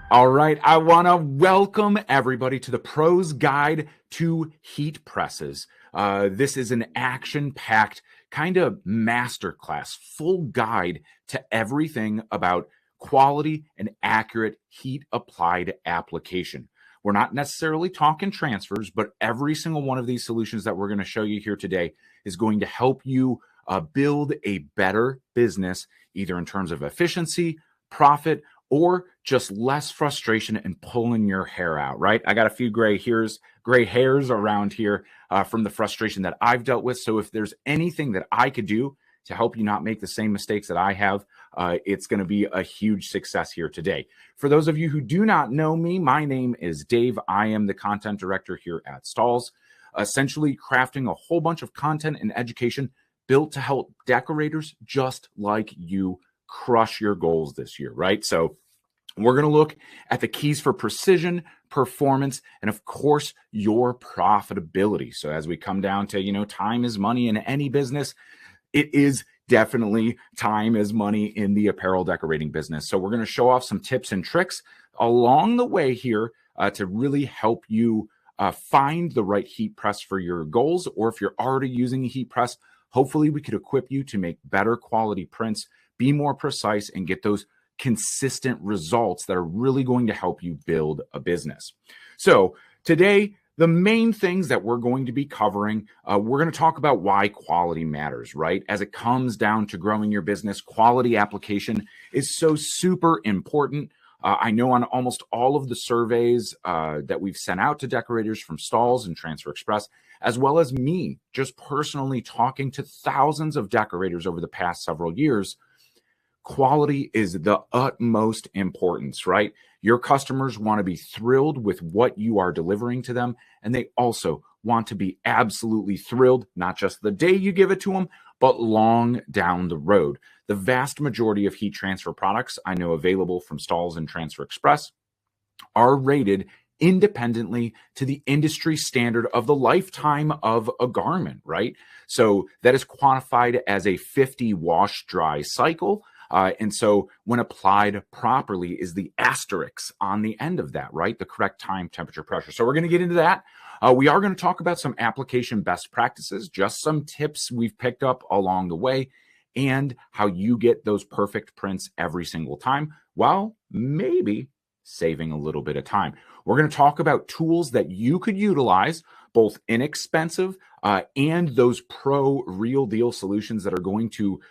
All right, I want to welcome everybody to the Pro's Guide to Heat Presses. This is an action-packed kind of masterclass, full guide to everything about quality and accurate heat-applied application. We're not necessarily talking transfers, but every single one of these solutions that we're going to show you here today is going to help you build a better business, either in terms of efficiency, profit, or just less frustration and pulling your hair out, right? I got a few gray hairs around here from the frustration that I've dealt with. So if there's anything that I could do to help you not make the same mistakes that I have, it's going to be a huge success here today. For those of you who do not know me, my name is Dave. I am the content director here at Stahls, essentially crafting a whole bunch of content and education built to help decorators just like you crush your goals this year, right? So we're going to look at the keys for precision, performance, and of course, your profitability. So as we come down to, time is money in any business, it is definitely time is money in the apparel decorating business. So we're going to show off some tips and tricks along the way here to really help you find the right heat press for your goals. Or if you're already using a heat press, hopefully we could equip you to make better quality prints, be more precise, and get those consistent results that are really going to help you build a business. So today, the main things that we're going to be covering, we're going to talk about why quality matters, right? As it comes down to growing your business, quality application is so super important. I know on almost all of the surveys that we've sent out to decorators from Stahls and Transfer Express, as well as me just personally talking to thousands of decorators over the past several years, quality is the utmost importance, right? Your customers want to be thrilled with what you are delivering to them, and they also want to be absolutely thrilled, not just the day you give it to them, but long down the road. The vast majority of heat transfer products I know available from Stahls and Transfer Express are rated independently to the industry standard of the lifetime of a garment, right? So that is quantified as a 50 wash dry cycle. And so when applied properly is the asterisk on the end of that, right? The correct time, temperature, pressure. So we're going to get into that. We are going to talk about some application best practices, just some tips we've picked up along the way, and how you get those perfect prints every single time, while maybe saving a little bit of time. We're going to talk about tools that you could utilize, both inexpensive and those pro real deal solutions that are going to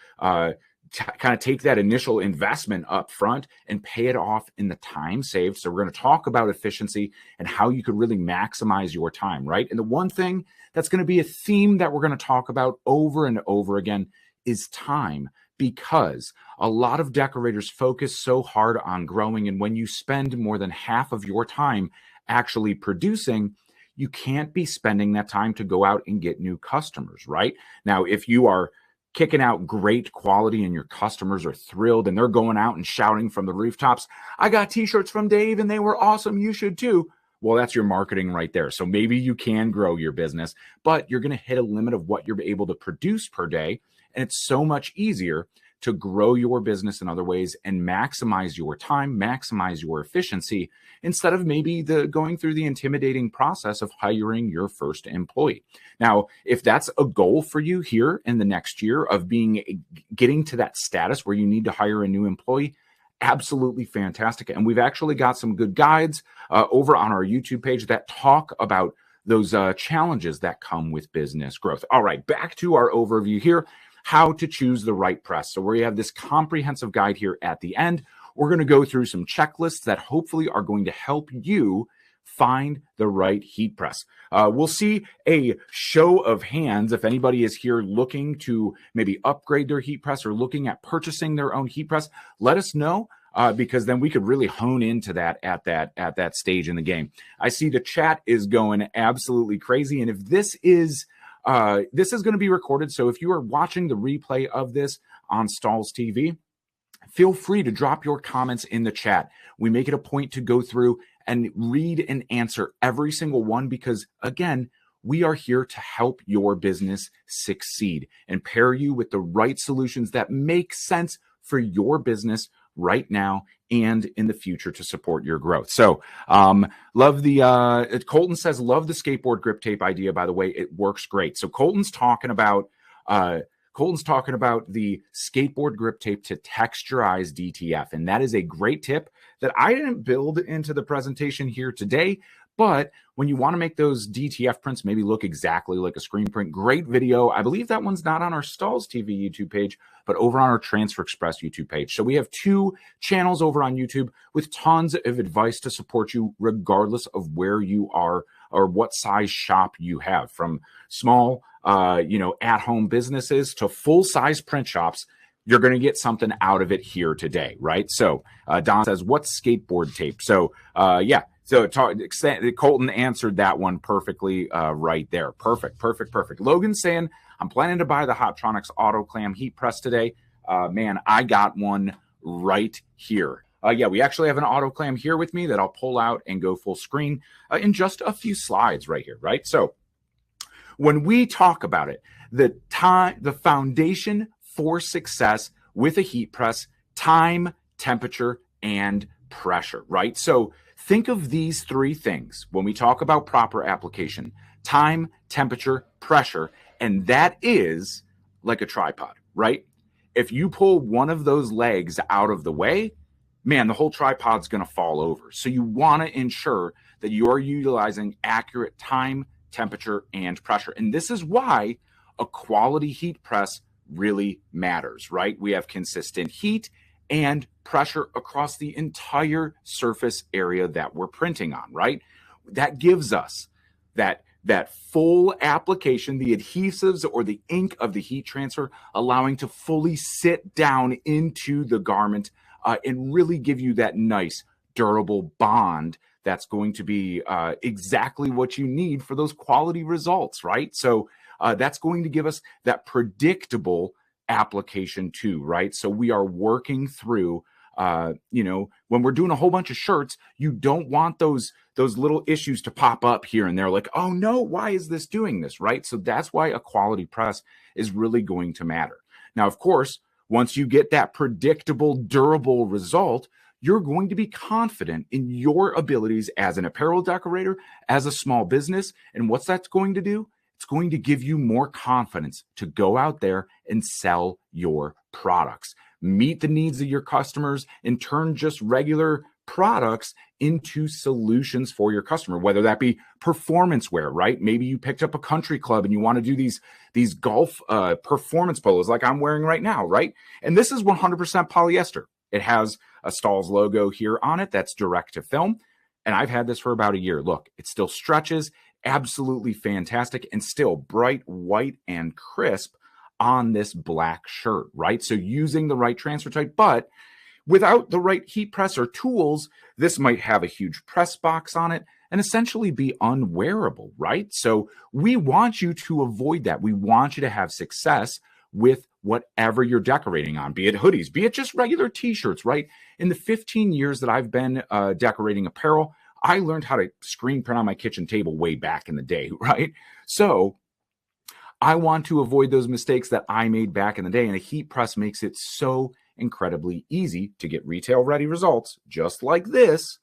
kind of take that initial investment up front and pay it off in the time saved. So we're going to talk about efficiency and how you could really maximize your time, right? And the one thing that's going to be a theme that we're going to talk about over and over again is time, because a lot of decorators focus so hard on growing. And when you spend more than half of your time actually producing, you can't be spending that time to go out and get new customers, right? Now, if you are kicking out great quality and your customers are thrilled and they're going out and shouting from the rooftops, I got t-shirts from Dave and they were awesome, you should too. Well, that's your marketing right there. So maybe you can grow your business, but you're going to hit a limit of what you're able to produce per day. And it's so much easier to grow your business in other ways and maximize your time, maximize your efficiency, instead of maybe going through the intimidating process of hiring your first employee. Now, if that's a goal for you here in the next year of getting to that status where you need to hire a new employee, absolutely fantastic. And we've actually got some good guides over on our YouTube page that talk about those challenges that come with business growth. All right, back to our overview here. How to choose the right press. So we have this comprehensive guide here at the end. We're going to go through some checklists that hopefully are going to help you find the right heat press. We'll see a show of hands if anybody is here looking to maybe upgrade their heat press or looking at purchasing their own heat press. Let us know, because then we could really hone into that at that stage in the game. I see the chat is going absolutely crazy, and if this is going to be recorded, so if you are watching the replay of this on Stahls TV, feel free to drop your comments in the chat. We make it a point to go through and read and answer every single one, because again, we are here to help your business succeed and pair you with the right solutions that make sense for your business right now and in the future to support your growth. So love the Colton says, love the skateboard grip tape idea. By the way, it works great. So Colton's talking about the skateboard grip tape to texturize DTF. And that is a great tip that I didn't build into the presentation here today. But when you want to make those DTF prints maybe look exactly like a screen print, great video. I believe that one's not on our Stahls TV YouTube page, but over on our Transfer Express YouTube page. So we have 2 channels over on YouTube with tons of advice to support you regardless of where you are or what size shop you have, from small, at-home businesses to full-size print shops. You're going to get something out of it here today, right? So Don says, what's skateboard tape? So So Colton answered that one perfectly right there. Perfect. Logan's saying, I'm planning to buy the Hotronix auto clam heat press today. Man, I got one right here. We actually have an auto clam here with me that I'll pull out and go full screen in just a few slides right here, right? So when we talk about it, the foundation for success with a heat press, time, temperature, and pressure, right? So think of these 3 things when we talk about proper application: time, temperature, pressure, and that is like a tripod, right? If you pull one of those legs out of the way, man, the whole tripod's going to fall over. So you want to ensure that you're utilizing accurate time, temperature, and pressure. And this is why a quality heat press really matters, right? We have consistent heat and pressure across the entire surface area that we're printing on, right? That gives us that full application, the adhesives or the ink of the heat transfer, allowing to fully sit down into the garment and really give you that nice, durable bond that's going to be exactly what you need for those quality results, right? So that's going to give us that predictable application too, right? So we are working through, when we're doing a whole bunch of shirts, you don't want those little issues to pop up here and there, like, oh no, why is this doing this, right? So that's why a quality press is really going to matter. Now, of course, once you get that predictable, durable result, you're going to be confident in your abilities as an apparel decorator, as a small business. And what's that going to do? It's going to give you more confidence to go out there and sell your products, meet the needs of your customers, and turn just regular products into solutions for your customer, whether that be performance wear, right? Maybe you picked up a country club and you want to do these golf performance polos like I'm wearing right now, right? And this is 100% polyester. It has a Stahls logo here on it that's direct to film. And I've had this for about a year. Look, it still stretches, absolutely fantastic, and still bright white and crisp on this black shirt, right? So using the right transfer type, but without the right heat press or tools, this might have a huge press box on it and essentially be unwearable, right? So we want you to avoid that. We want you to have success with whatever you're decorating on, be it hoodies, be it just regular t-shirts, right? In the 15 years that I've been decorating apparel, I learned how to screen print on my kitchen table way back in the day, right? So I want to avoid those mistakes that I made back in the day, and a heat press makes it so incredibly easy to get retail ready results just like this,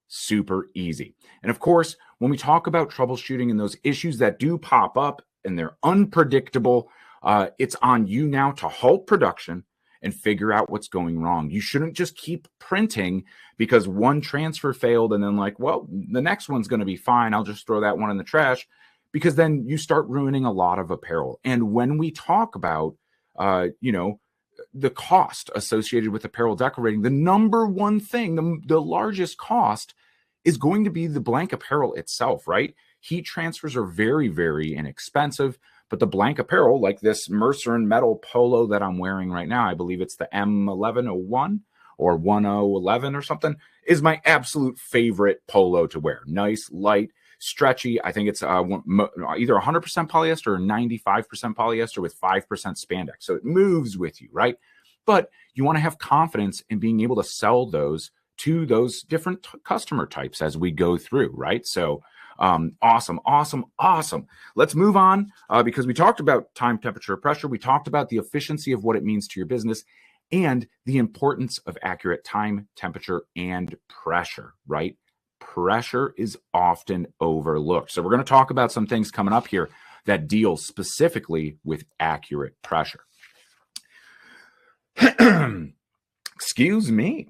super easy. And of course, when we talk about troubleshooting and those issues that do pop up and they're unpredictable, it's on you now to halt production and figure out what's going wrong. You shouldn't just keep printing because one transfer failed and then like, well, the next one's going to be fine. I'll just throw that one in the trash, because then you start ruining a lot of apparel. And when we talk about, the cost associated with apparel decorating, the number one thing, the largest cost is going to be the blank apparel itself, right? Heat transfers are very, very inexpensive, but the blank apparel, like this Mercer and Metal polo that I'm wearing right now, I believe it's the M1101 or 1011 or something, is my absolute favorite polo to wear. Nice, light, stretchy. I think it's either 100% polyester or 95% polyester with 5% spandex. So it moves with you, right? But you want to have confidence in being able to sell those to those different customer types as we go through, right? So awesome. Let's move on because we talked about time, temperature, pressure. We talked about the efficiency of what it means to your business. and the importance of accurate time, temperature, and pressure, right? Pressure is often overlooked. So we're going to talk about some things coming up here that deal specifically with accurate pressure. Excuse me.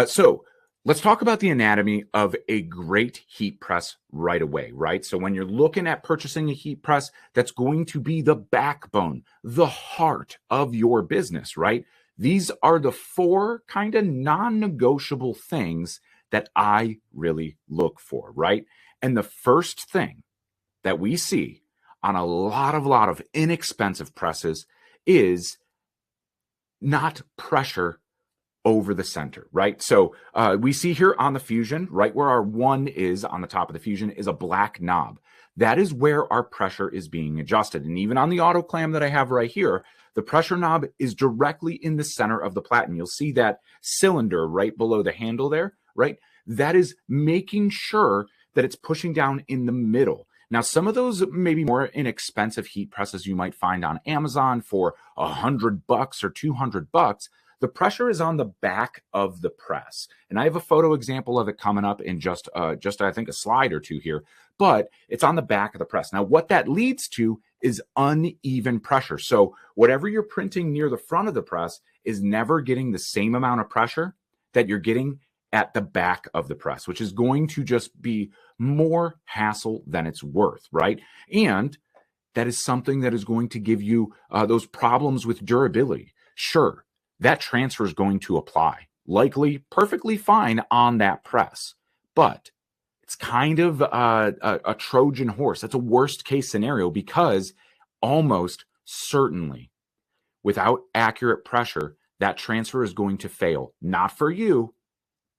So let's talk about the anatomy of a great heat press right away, right? So when you're looking at purchasing a heat press, that's going to be the backbone, the heart of your business, right? These are the 4 kind of non-negotiable things that I really look for, right? And the first thing that we see on a lot of inexpensive presses is not pressure over the center, right? So we see here on the Fusion, right where our 1 is on the top of the Fusion is a black knob. That is where our pressure is being adjusted. And even on the autoclam that I have right here, the pressure knob is directly in the center of the platen. You'll see that cylinder right below the handle there, right? That is making sure that it's pushing down in the middle. Now, some of those maybe more inexpensive heat presses you might find on Amazon for $100 or $200, the pressure is on the back of the press. And I have a photo example of it coming up in just I think a slide or 2 here, but it's on the back of the press. Now, what that leads to is uneven pressure. So whatever you're printing near the front of the press is never getting the same amount of pressure that you're getting at the back of the press, which is going to just be more hassle than it's worth, right? And that is something that is going to give you those problems with durability. Sure, that transfer is going to apply, likely perfectly fine on that press, but it's kind of a Trojan horse. That's a worst case scenario because almost certainly without accurate pressure, that transfer is going to fail, not for you,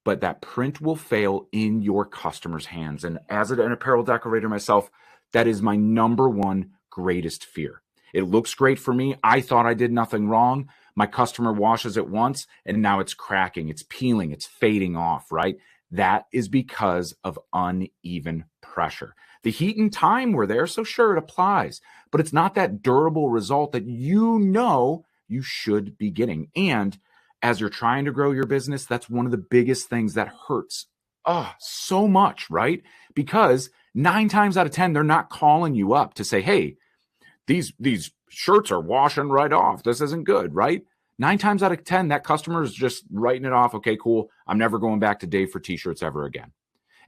but that print will fail in your customer's hands. And as an apparel decorator myself, that is my number 1 greatest fear. It looks great for me. I thought I did nothing wrong. My customer washes it once and now it's cracking, it's peeling, it's fading off, right? That is because of uneven pressure. The heat and time were there, so sure, it applies, but it's not that durable result that you should be getting. And as you're trying to grow your business, that's one of the biggest things that hurts so much, right? Because 9 times out of 10, they're not calling you up to say, hey, these shirts are washing right off. This isn't good, right? 9 times out of 10, that customer is just writing it off. Okay, cool. I'm never going back to Dave for t-shirts ever again.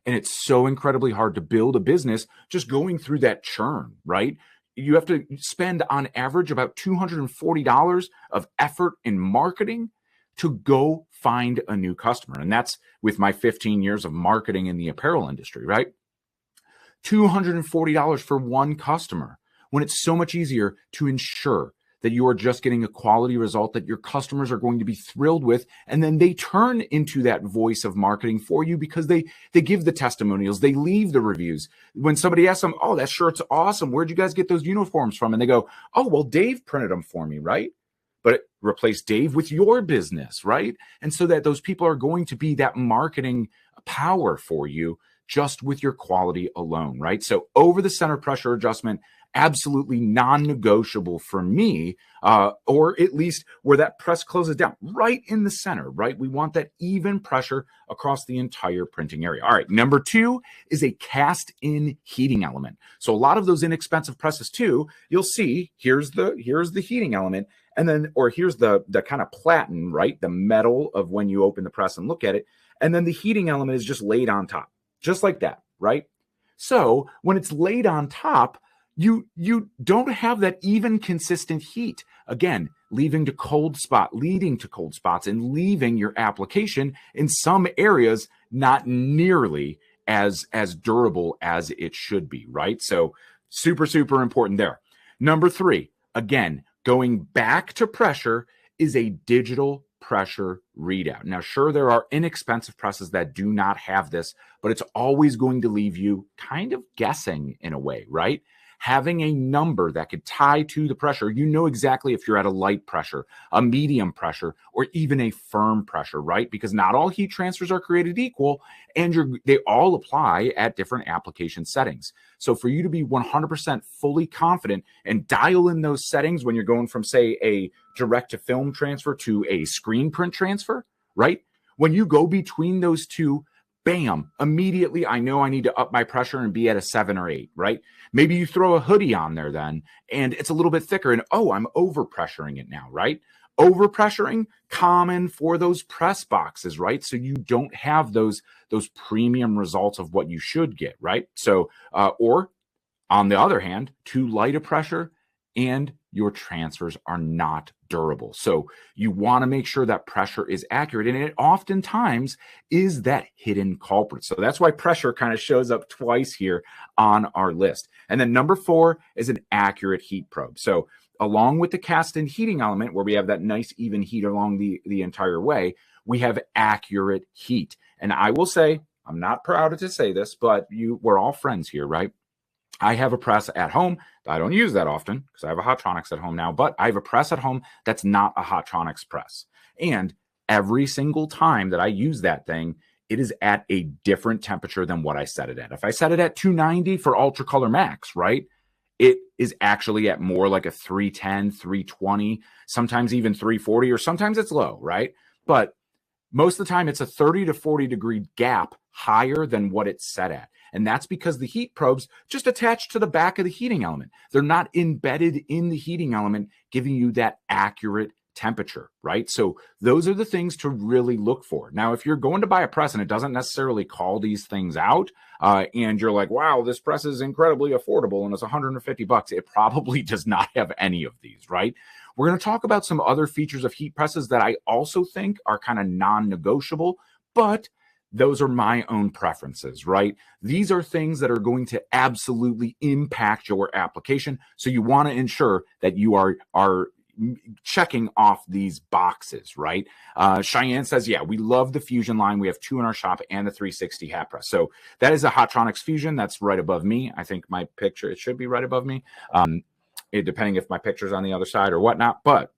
And it's so incredibly hard to build a business just going through that churn, right? You have to spend on average about $240 of effort in marketing to go find a new customer. And that's with my 15 years of marketing in the apparel industry, right? $240 for one customer, when it's so much easier to ensure that you are just getting a quality result that your customers are going to be thrilled with. And then they turn into that voice of marketing for you because they give the testimonials, they leave the reviews. When somebody asks them, oh, that shirt's awesome, where'd you guys get those uniforms from? And they go, oh, well, Dave printed them for me, right? But replace Dave with your business, right? And so that those people are going to be that marketing power for you just with your quality alone, right? So over the center pressure adjustment, absolutely non-negotiable for me, or at least where that press closes down right in the center, right? We want that even pressure across the entire printing area. All right, number 2 is a cast-in heating element. So a lot of those inexpensive presses too, you'll see here's the heating element, and then, or here's the kind of platen, right? The metal of when you open the press and look at it, and then the heating element is just laid on top, just like that, right? So when it's laid on top, you don't have that even consistent heat. Again, leading to cold spots, and leaving your application in some areas not nearly as durable as it should be, right? So super, super important there. Number 3, again, going back to pressure is a digital pressure readout. Now, sure, there are inexpensive presses that do not have this, but it's always going to leave you kind of guessing in a way, right? having a number that could tie to the pressure, you know exactly if you're at a light pressure, a medium pressure, or even a firm pressure, right? Because not all heat transfers are created equal, and they all apply at different application settings. So for you to be 100% fully confident and dial in those settings when you're going from, say, a direct to film transfer to a screen print transfer, right? When you go between those two, bam, immediately I know I need to up my pressure and be at a 7 or 8, right? Maybe you throw a hoodie on there then, and it's a little bit thicker, and oh, I'm overpressuring it now, right? Overpressuring, common for those press boxes, right? So you don't have those premium results of what you should get, right? So, or on the other hand, too light a pressure and your transfers are not durable. So you want to make sure that pressure is accurate, and it oftentimes is that hidden culprit. So that's why pressure kind of shows up twice here on our list. And then number 4 is an accurate heat probe. So along with the cast-in heating element, where we have that nice even heat along the entire way, we have accurate heat. And I will say, I'm not proud to say this, but we're all friends here, right? I have a press at home. I don't use that often because I have a Hotronix at home now, but I have a press at home that's not a Hotronix press. And every single time that I use that thing, it is at a different temperature than what I set it at. If I set it at 290 for Ultra Color Max, right, it is actually at more like a 310, 320, sometimes even 340, or sometimes it's low, right? But most of the time, it's a 30 to 40 degree gap higher than what it's set at. And that's because the heat probes just attach to the back of the heating element. They're not embedded in the heating element, giving you that accurate temperature, right? So those are the things to really look for. Now, if you're going to buy a press and it doesn't necessarily call these things out, and you're like, wow, this press is incredibly affordable and it's $150, it probably does not have any of these, right? We're going to talk about some other features of heat presses that I also think are kind of non-negotiable, but those are my own preferences, right? These are things that are going to absolutely impact your application. So you want to ensure that you are checking off these boxes, right? Cheyenne says, yeah, we love the Fusion line. We have 2 in our shop and the 360 hat press. So that is a Hotronix Fusion. That's right above me. I think my picture, it should be right above me. Depending if my picture's on the other side or whatnot, but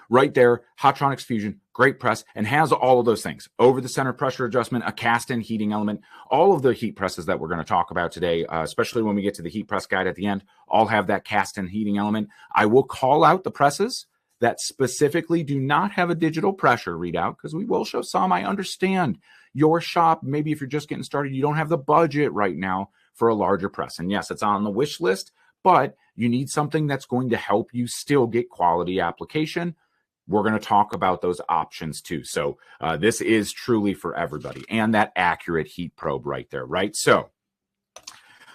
right there, Hotronix Fusion, great press, and has all of those things. Over the center pressure adjustment, a cast-in heating element, all of the heat presses that we're going to talk about today, especially when we get to the heat press guide at the end, all have that cast-in heating element. I will call out the presses that specifically do not have a digital pressure readout, because we will show some. I understand your shop, maybe if you're just getting started, you don't have the budget right now for a larger press. And yes, it's on the wish list, but you need something that's going to help you still get quality application. We're going to talk about those options too. So this is truly for everybody, and that accurate heat probe right there, right? So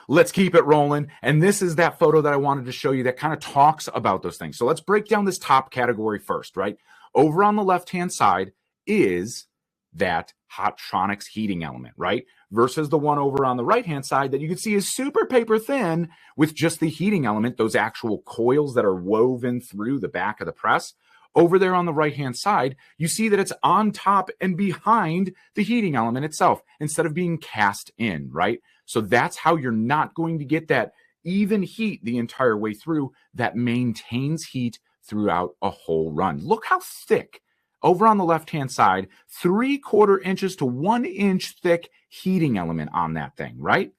let's keep it rolling. And this is that photo that I wanted to show you that kind of talks about those things. So let's break down this top category first, right? Over on the left-hand side is that Hotronix heating element, right? Versus the one over on the right-hand side that you can see is super paper thin with just the heating element, those actual coils that are woven through the back of the press. Over there on the right-hand side, you see that it's on top and behind the heating element itself instead of being cast in, right? So that's how you're not going to get that even heat the entire way through that maintains heat throughout a whole run. Look how thick. Over on the left-hand side, 3/4 inches to 1 inch thick heating element on that thing, right?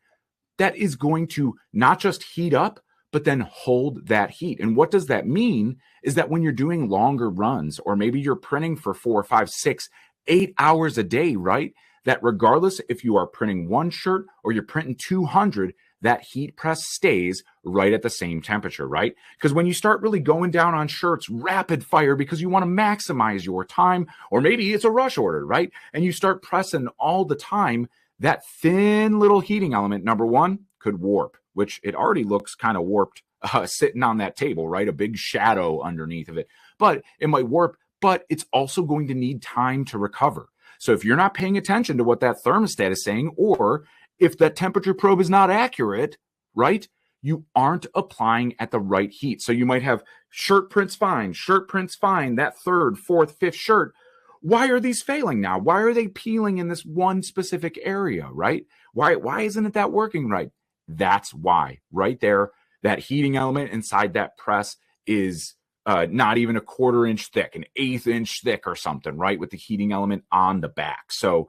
That is going to not just heat up, but then hold that heat. And what does that mean is that when you're doing longer runs, or maybe you're printing for 4, 5, 6, 8 hours a day, right? That regardless if you are printing 1 shirt or you're printing 200, that heat press stays right at the same temperature, right? Because when you start really going down on shirts rapid fire because you want to maximize your time, or maybe it's a rush order, right? And you start pressing all the time, that thin little heating element, number one, could warp, which it already looks kind of warped sitting on that table, right? A big shadow underneath of it, but it might warp, but it's also going to need time to recover. So if you're not paying attention to what that thermostat is saying, or if that temperature probe is not accurate, right, you aren't applying at the right heat. So you might have shirt prints fine, that third, fourth, fifth shirt. Why are these failing now? Why are they peeling in this one specific area, right? Why isn't it that working right? That's why, right there. That heating element inside that press is not even a 1/4 inch thick, an 1/8 inch thick or something, right? With the heating element on the back. So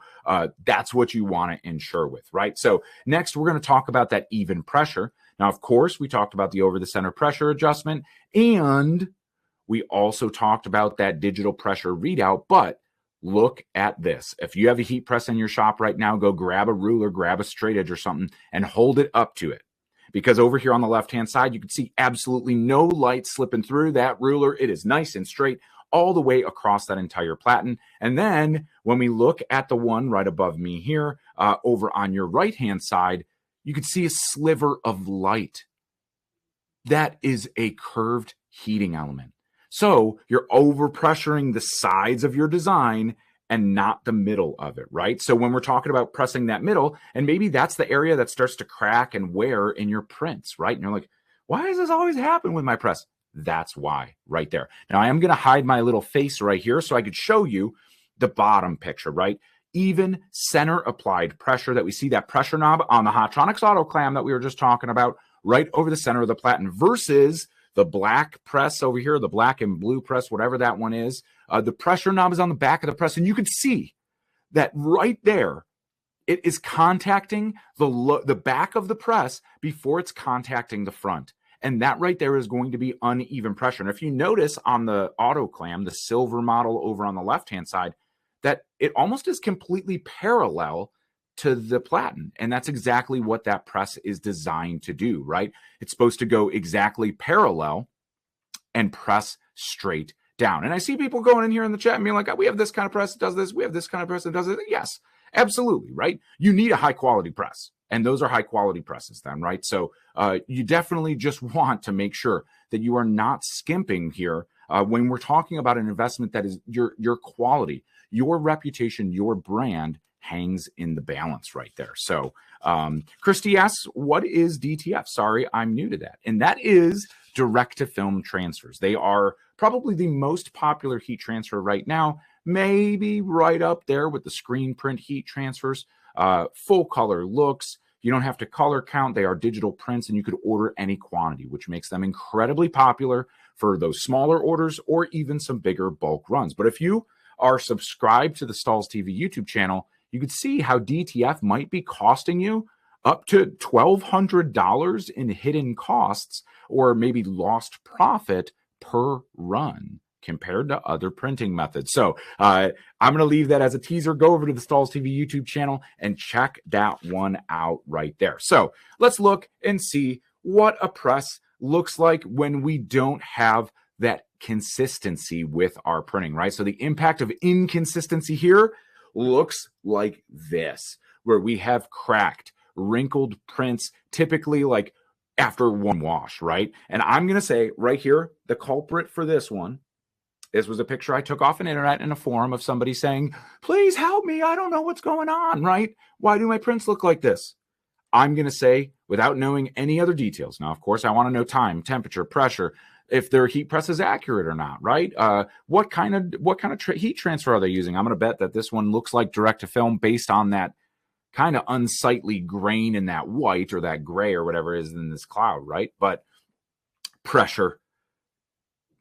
that's what you want to ensure with, right? So next, we're going to talk about that even pressure. Now, of course, we talked about the over the center pressure adjustment, and we also talked about that digital pressure readout, but look at this. If you have a heat press in your shop right now, go grab a ruler, grab a straight edge or something, and hold it up to it. Because over here on the left-hand side, you can see absolutely no light slipping through that ruler. It is nice and straight all the way across that entire platen. And then when we look at the one right above me here, over on your right-hand side, you can see a sliver of light. That is a curved heating element. So you're overpressuring the sides of your design and not the middle of it, right? So when we're talking about pressing that middle, and maybe that's the area that starts to crack and wear in your prints, right? And you're like, why does this always happen with my press? That's why, right there. Now I am going to hide my little face right here so I could show you the bottom picture, right? Even center applied pressure that we see, that pressure knob on the Hotronix auto clam that we were just talking about, right over the center of the platen, versus the black press over here, the black and blue press, whatever that one is. The pressure knob is on the back of the press, and you can see that right there, it is contacting the back of the press before it's contacting the front. And that right there is going to be uneven pressure. And if you notice on the auto clam, the silver model over on the left-hand side, that it almost is completely parallel to the platen. And that's exactly what that press is designed to do, right? It's supposed to go exactly parallel and press straight down. And I see people going in here in the chat and being like, oh, we have this kind of press that does this. We have this kind of press that does it. Yes, absolutely, right? You need a high quality press. And those are high quality presses then, right? So you definitely just want to make sure that you are not skimping here when we're talking about an investment that is your quality, your reputation, your brand hangs in the balance right there. So Christy asks, what is DTF? Sorry, I'm new to that. And that is direct to film transfers. They are probably the most popular heat transfer right now, maybe right up there with the screen print heat transfers. Full color looks. You don't have to color count. They are digital prints, and you could order any quantity, which makes them incredibly popular for those smaller orders or even some bigger bulk runs. But if you are subscribed to the Stahls TV YouTube channel, you could see how DTF might be costing you up to $1,200 in hidden costs or maybe lost profit per run compared to other printing methods. So I'm going to leave that as a teaser. Go over to the Stahls TV YouTube channel and check that one out right there. So let's look and see what a press looks like when we don't have that consistency with our printing, right? So the impact of inconsistency here looks like this, where we have cracked, wrinkled prints, typically like after one wash, right? And I'm going to say right here, the culprit for this one, this was a picture I took off an internet in a forum of somebody saying, please help me. I don't know what's going on, right? Why do my prints look like this? I'm going to say, without knowing any other details. Now, of course, I want to know time, temperature, pressure, if their heat press is accurate or not, right? What kind of heat transfer are they using? I'm going to bet that this one looks like direct to film based on that kind of unsightly grain in that white or that gray or whatever is in this cloud, right? But pressure,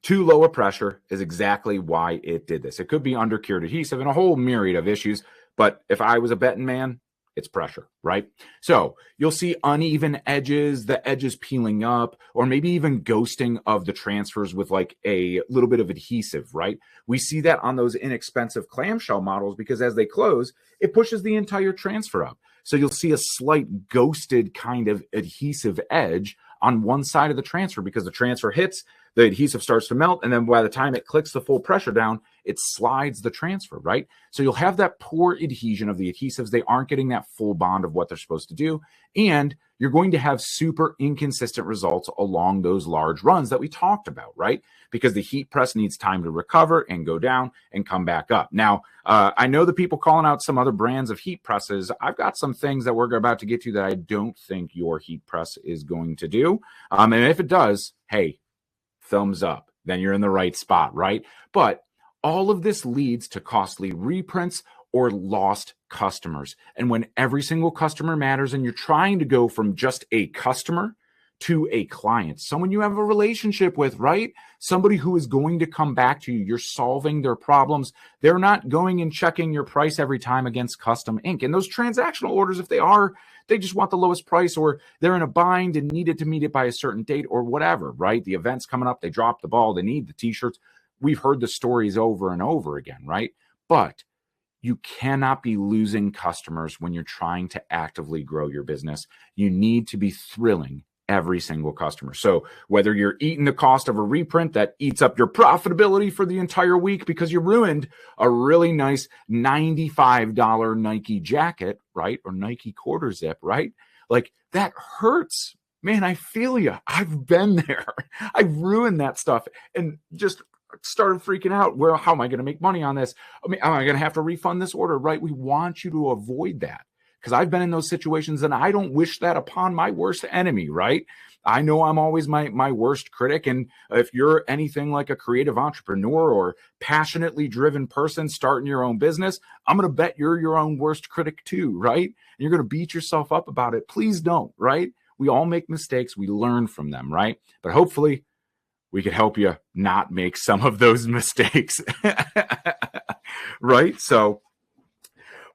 too low a pressure is exactly why it did this. It could be under-cured adhesive and a whole myriad of issues, but if I was a betting man, it's pressure, right? So you'll see uneven edges, the edges peeling up, or maybe even ghosting of the transfers with like a little bit of adhesive, right? We see that on those inexpensive clamshell models because as they close, it pushes the entire transfer up. So you'll see a slight ghosted kind of adhesive edge on one side of the transfer because the transfer hits, the adhesive starts to melt, and then by the time it clicks the full pressure down, it slides the transfer, right? So you'll have that poor adhesion of the adhesives. They aren't getting that full bond of what they're supposed to do, and you're going to have super inconsistent results along those large runs that we talked about, right? Because the heat press needs time to recover and go down and come back up. Now, I know the people calling out some other brands of heat presses. I've got some things that we're about to get to that I don't think your heat press is going to do. And if it does, hey, thumbs up, then you're in the right spot, right? But all of this leads to costly reprints or lost customers. And when every single customer matters and you're trying to go from just a customer to a client, someone you have a relationship with, right? Somebody who is going to come back to you. You're solving their problems. They're not going and checking your price every time against custom ink. And those transactional orders, if they just want the lowest price, or they're in a bind and needed to meet it by a certain date or whatever, right? The event's coming up, they dropped the ball, they need the t-shirts. We've heard the stories over and over again, right? But you cannot be losing customers when you're trying to actively grow your business. You need to be thrilling every single customer. So whether you're eating the cost of a reprint that eats up your profitability for the entire week because you ruined a really nice $95 Nike jacket, right? Or Nike quarter zip, right? Like that hurts. Man, I feel you. I've been there. I've ruined that stuff and just started freaking out. Well, how am I going to make money on this? I mean, am I going to have to refund this order, right? We want you to avoid that, because I've been in those situations and I don't wish that upon my worst enemy, right? I know I'm always my worst critic. And if you're anything like a creative entrepreneur or passionately driven person starting your own business, I'm going to bet you're your own worst critic too, right? And you're going to beat yourself up about it. Please don't, right? We all make mistakes. We learn from them, right? But hopefully we could help you not make some of those mistakes, right? So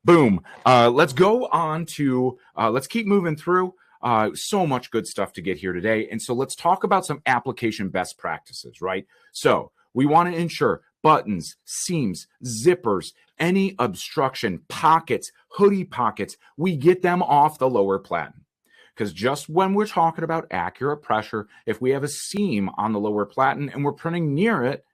boom. Let's go on to, let's keep moving through. So much good stuff to get here today. And so let's talk about some application best practices, right? So we want to ensure buttons, seams, zippers, any obstruction, pockets, hoodie pockets, we get them off the lower platen. Because just when we're talking about accurate pressure, if we have a seam on the lower platen and we're printing near it,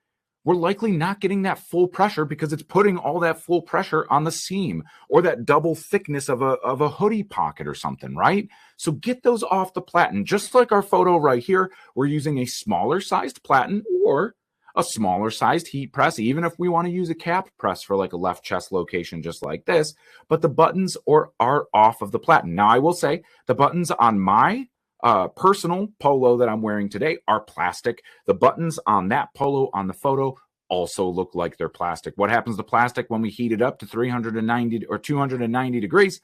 we're likely not getting that full pressure because it's putting all that full pressure on the seam or that double thickness of a hoodie pocket or something, right? So get those off the platen. Just like our photo right here, we're using a smaller sized platen or a smaller sized heat press, even if we want to use a cap press for like a left chest location just like this, but the buttons are off of the platen. Now, I will say the buttons on my personal polo that I'm wearing today are plastic. The buttons on that polo on the photo also look like they're plastic. What happens to plastic when we heat it up to 390 or 290 degrees?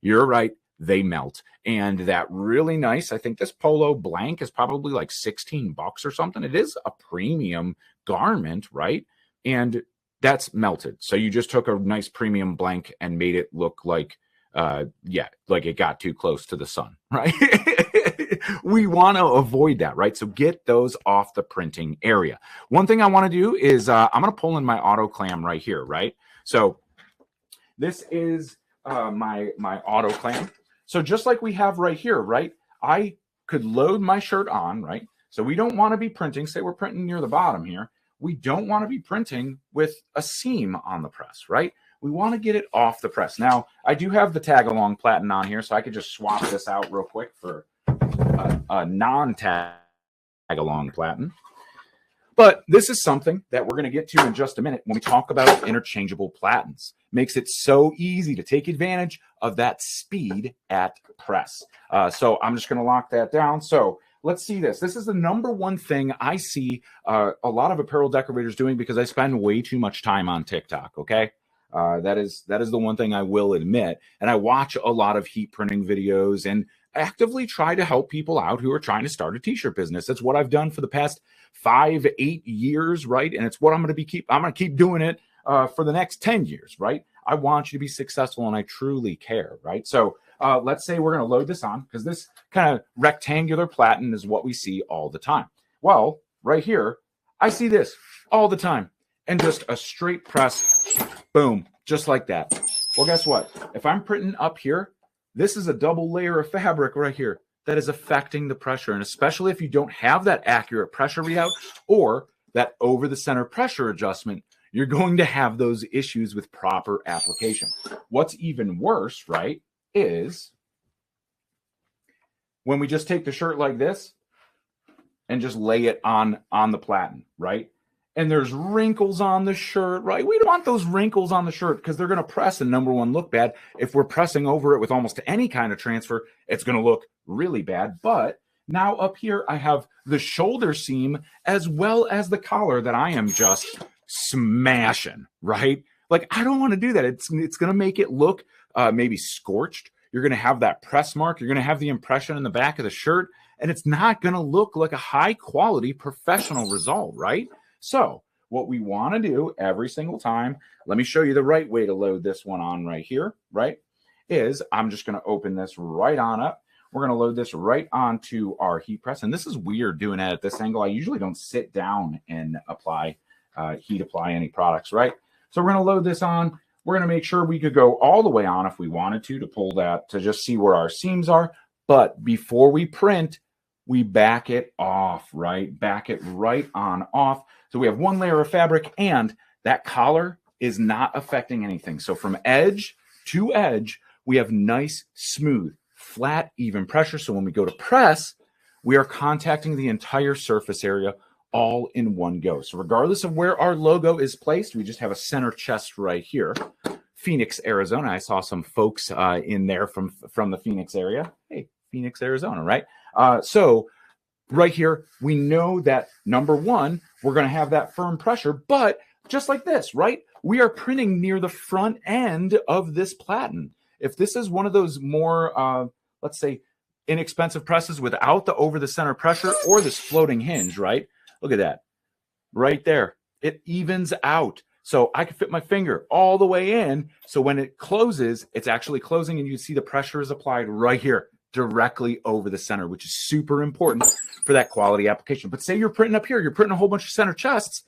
You're right, they melt. And that really nice, I think this polo blank is probably like $16 or something. It is a premium garment, right? And that's melted. So you just took a nice premium blank and made it look like, like it got too close to the sun, right? We want to avoid that, right? So get those off the printing area. One thing I want to do is I'm going to pull in my auto clam right here, right? So this is my auto clam. So just like we have right here, right? I could load my shirt on, right? So we don't want to be printing, say we're printing near the bottom here. We don't want to be printing with a seam on the press, right? We want to get it off the press. Now, I do have the tag along platen on here, so I could just swap this out real quick for a non-tag along platen. But this is something that we're going to get to in just a minute when we talk about interchangeable platens. Makes it so easy to take advantage of that speed at press. So I'm just going to lock that down. So let's see this. This is the number one thing I see a lot of apparel decorators doing because I spend way too much time on TikTok, okay? That is the one thing I will admit. And I watch a lot of heat printing videos and actively try to help people out who are trying to start a t-shirt business. That's what I've done for the past 5-8 years, right? And it's what I'm going to keep doing it for the next 10 years, right? I want you to be successful and I truly care, right? So let's say we're going to load this on because this kind of rectangular platen is what we see all the time. Well, right here, I see this all the time and just a straight press, boom, just like that. Well, guess what? If I'm printing up here, this is a double layer of fabric right here that is affecting the pressure. And especially if you don't have that accurate pressure readout or that over the center pressure adjustment, you're going to have those issues with proper application. What's even worse, right, is when we just take the shirt like this and just lay it on the platen, right? And there's wrinkles on the shirt, right? We don't want those wrinkles on the shirt because they're going to press and number one, look bad. If we're pressing over it with almost any kind of transfer, it's going to look really bad. But now up here, I have the shoulder seam as well as the collar that I am just smashing, right? Like, I don't want to do that. It's going to make it look maybe scorched. You're going to have that press mark. You're going to have the impression in the back of the shirt. and it's not going to look like a high quality professional result, right? So what we want to do every single time, let me show you the right way to load this one on right here, right? Is I'm just going to open this right on up. We're going to load this right onto our heat press. And this is weird doing it at this angle. I usually don't sit down and apply heat apply any products, right? So we're going to load this on. We're going to make sure we could go all the way on if we wanted to pull that, to just see where our seams are. But before we print, we back it off, right? Back it right on off. So we have one layer of fabric, and that collar is not affecting anything. So from edge to edge, we have nice, smooth, flat, even pressure. So when we go to press, we are contacting the entire surface area all in one go. So regardless of where our logo is placed, we just have a center chest right here. Phoenix, Arizona. I saw some folks in there from the Phoenix area. Hey, Phoenix, Arizona, right? So right here, we know that number one, we're going to have that firm pressure, but just like this, right? We are printing near the front end of this platen. If this is one of those more, let's say, inexpensive presses without the over the center pressure or this floating hinge, right? Look at that right there. It evens out. So I can fit my finger all the way in. So when it closes, it's actually closing, and you see the pressure is applied right here directly over the center, which is super important for that quality application. But say you're printing up here, you're printing a whole bunch of center chests.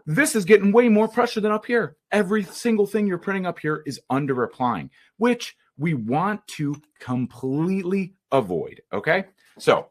This is getting way more pressure than up here. Every single thing you're printing up here is under applying, which we want to completely avoid, okay? So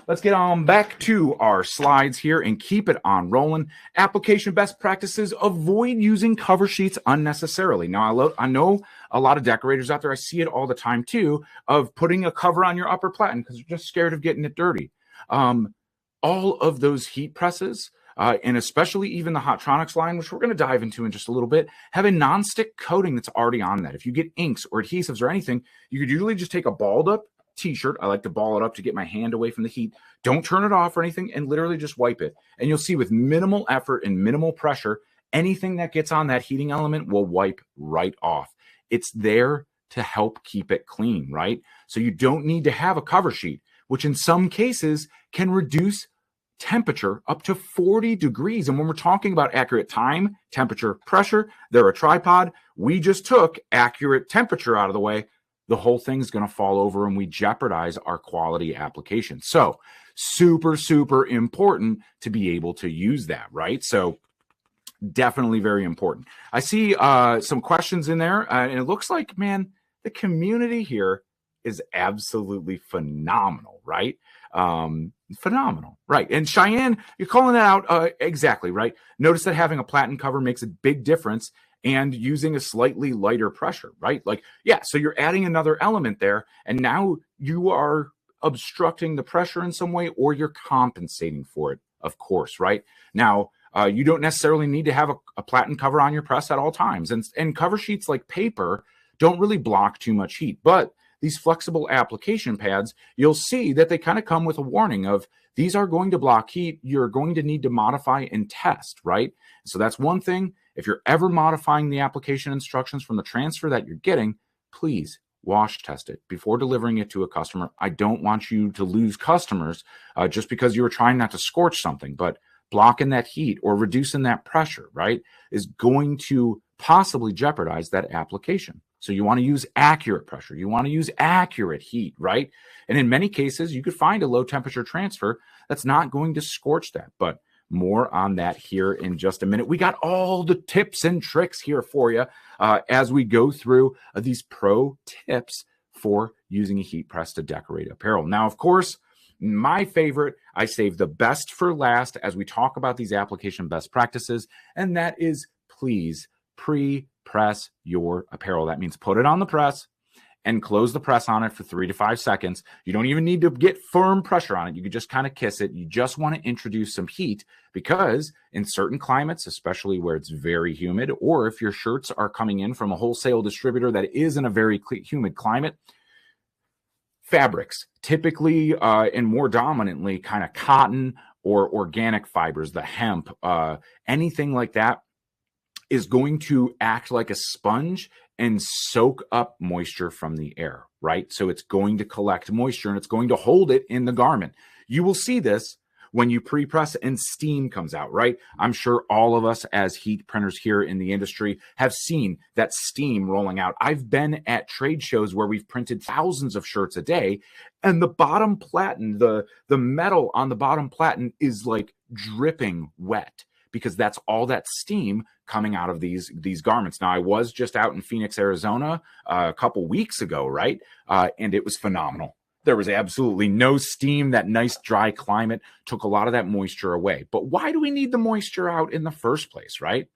let's get on back to our slides here and keep it on rolling. Application best practices: avoid using cover sheets unnecessarily. Now, I know a lot of decorators out there, I see it all the time too, of putting a cover on your upper platen because you're just scared of getting it dirty. All of those heat presses, and especially even the Hotronix line, which we're going to dive into in just a little bit, have a non-stick coating that's already on that. If you get inks or adhesives or anything, you could usually just take a balled up t-shirt. I like to ball it up to get my hand away from the heat. Don't turn it off or anything, and literally just wipe it. And you'll see with minimal effort and minimal pressure, anything that gets on that heating element will wipe right off. It's there to help keep it clean, right? So you don't need to have a cover sheet, which in some cases can reduce temperature up to 40 degrees. And when we're talking about accurate time, temperature, pressure, they're a tripod. We just took accurate temperature out of the way. The whole thing's going to fall over and we jeopardize our quality application. So super, super important to be able to use that, right? So definitely very important. I see some questions in there, and it looks like, man, the community here is absolutely phenomenal, right? Phenomenal, right? And Cheyenne, you're calling that out exactly, right? Notice that having a platen cover makes a big difference, and using a slightly lighter pressure, right? Like, yeah, so you're adding another element there, and now you are obstructing the pressure in some way, or you're compensating for it, of course, right? Now, you don't necessarily need to have a platen cover on your press at all times. And cover sheets like paper don't really block too much heat, but these flexible application pads, you'll see that they kind of come with a warning of these are going to block heat. You're going to need to modify and test, right? So that's one thing. If you're ever modifying the application instructions from the transfer that you're getting, please wash test it before delivering it to a customer. I don't want you to lose customers just because you were trying not to scorch something, but blocking that heat or reducing that pressure, right, is going to possibly jeopardize that application. So you want to use accurate pressure. You want to use accurate heat, right? And in many cases, you could find a low temperature transfer that's not going to scorch that, but more on that here in just a minute. We got all the tips and tricks here for you as we go through these pro tips for using a heat press to decorate apparel. Now, of course, my favorite, I save the best for last as we talk about these application best practices, and that is please pre-press your apparel. That means put it on the press and close the press on it for 3 to 5 seconds. You don't even need to get firm pressure on it. You can just kind of kiss it. You just want to introduce some heat because in certain climates, especially where it's very humid, or if your shirts are coming in from a wholesale distributor that is in a very humid climate, fabrics, typically and more dominantly kind of cotton or organic fibers, the hemp, anything like that, is going to act like a sponge and soak up moisture from the air, right? So it's going to collect moisture and it's going to hold it in the garment. You will see this when you pre-press and steam comes out, right? I'm sure all of us as heat printers here in the industry have seen that steam rolling out. I've been at trade shows where we've printed thousands of shirts a day, and the bottom platen, the metal on the bottom platen is like dripping wet, because that's all that steam coming out of these garments. Now, I was just out in Phoenix, Arizona a couple weeks ago, right? And it was phenomenal. There was absolutely no steam. That nice dry climate took a lot of that moisture away. But why do we need the moisture out in the first place, right?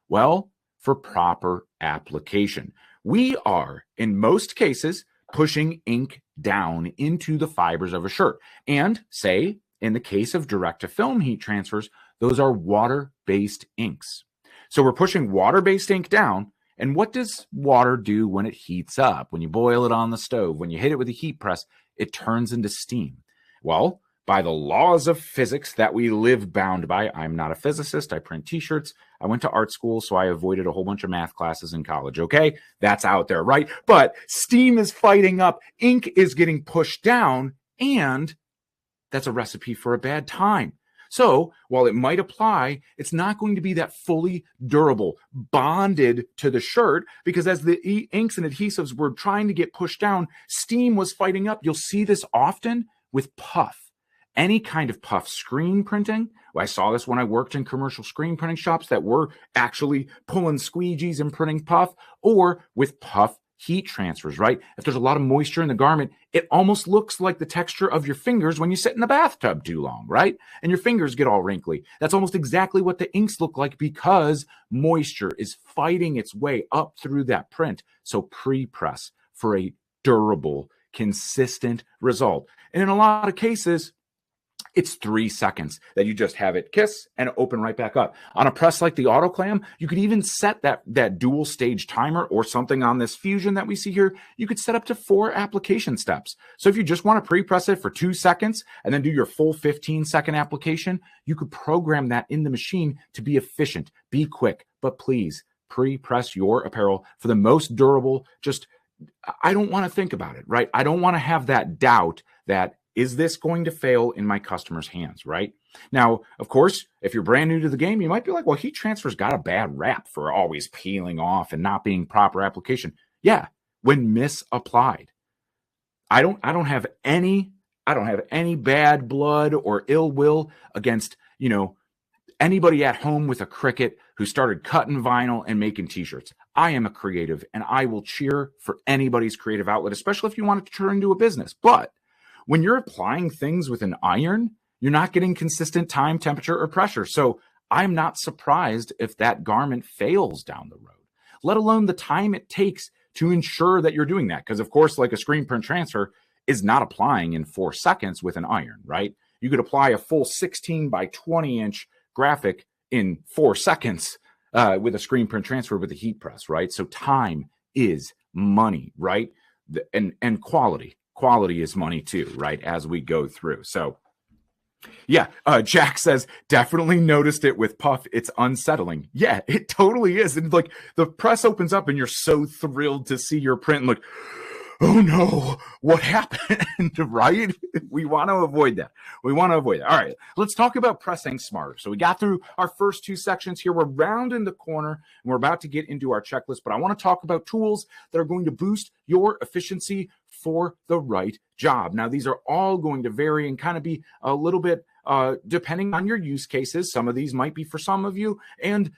Well, for proper application. We are, in most cases, pushing ink down into the fibers of a shirt. And say, in the case of direct-to-film heat transfers, those are water-based inks. So we're pushing water-based ink down. And what does water do when it heats up? When you boil it on the stove, when you hit it with a heat press, it turns into steam. Well, by the laws of physics that we live bound by, I'm not a physicist. I print t-shirts. I went to art school, so I avoided a whole bunch of math classes in college. Okay, that's out there, right? But steam is fighting up, ink is getting pushed down, and that's a recipe for a bad time. So while it might apply, it's not going to be that fully durable, bonded to the shirt, because as the inks and adhesives were trying to get pushed down, steam was fighting up. You'll see this often with puff. Any kind of puff screen printing. I saw this when I worked in commercial screen printing shops that were actually pulling squeegees and printing puff, or with puff heat transfers, right? If there's a lot of moisture in the garment, it almost looks like the texture of your fingers when you sit in the bathtub too long, right? And your fingers get all wrinkly. That's almost exactly what the inks look like, because moisture is fighting its way up through that print. So pre-press for a durable, consistent result. And in a lot of cases, it's 3 seconds that you just have it kiss and open right back up. On a press like the autoclam, you could even set that dual stage timer, or something on this Fusion that we see here. You could set up to 4 application steps. So if you just want to pre-press it for 2 seconds and then do your full 15-second application, you could program that in the machine to be efficient, be quick. But please pre-press your apparel for the most durable. I don't want to think about it, right? I don't want to have that doubt that, is this going to fail in my customer's hands, right? Now, of course, if you're brand new to the game, you might be like, well, heat transfer's got a bad rap for always peeling off and not being proper application. Yeah, when misapplied. I don't have any bad blood or ill will against, anybody at home with a Cricut who started cutting vinyl and making t-shirts. I am a creative, and I will cheer for anybody's creative outlet, especially if you want it to turn into a business. But when you're applying things with an iron, you're not getting consistent time, temperature, or pressure. So I'm not surprised if that garment fails down the road, let alone the time it takes to ensure that you're doing that. Because, of course, like a screen print transfer is not applying in 4 seconds with an iron, right? You could apply a full 16 by 20 inch graphic in 4 seconds with a screen print transfer with a heat press, right? So time is money, right? And quality. Quality is money too, right? As we go through. So yeah, Jack says, definitely noticed it with puff. It's unsettling. Yeah, it totally is. And like the press opens up and you're so thrilled to see your print and like, oh no, what happened, right? We want to avoid that. All right, let's talk about pressing smarter. So we got through our first 2 sections here. We're rounding the corner and we're about to get into our checklist, but I want to talk about tools that are going to boost your efficiency for the right job. Now, these are all going to vary and kind of be a little bit depending on your use cases. Some of these might be for some of you, and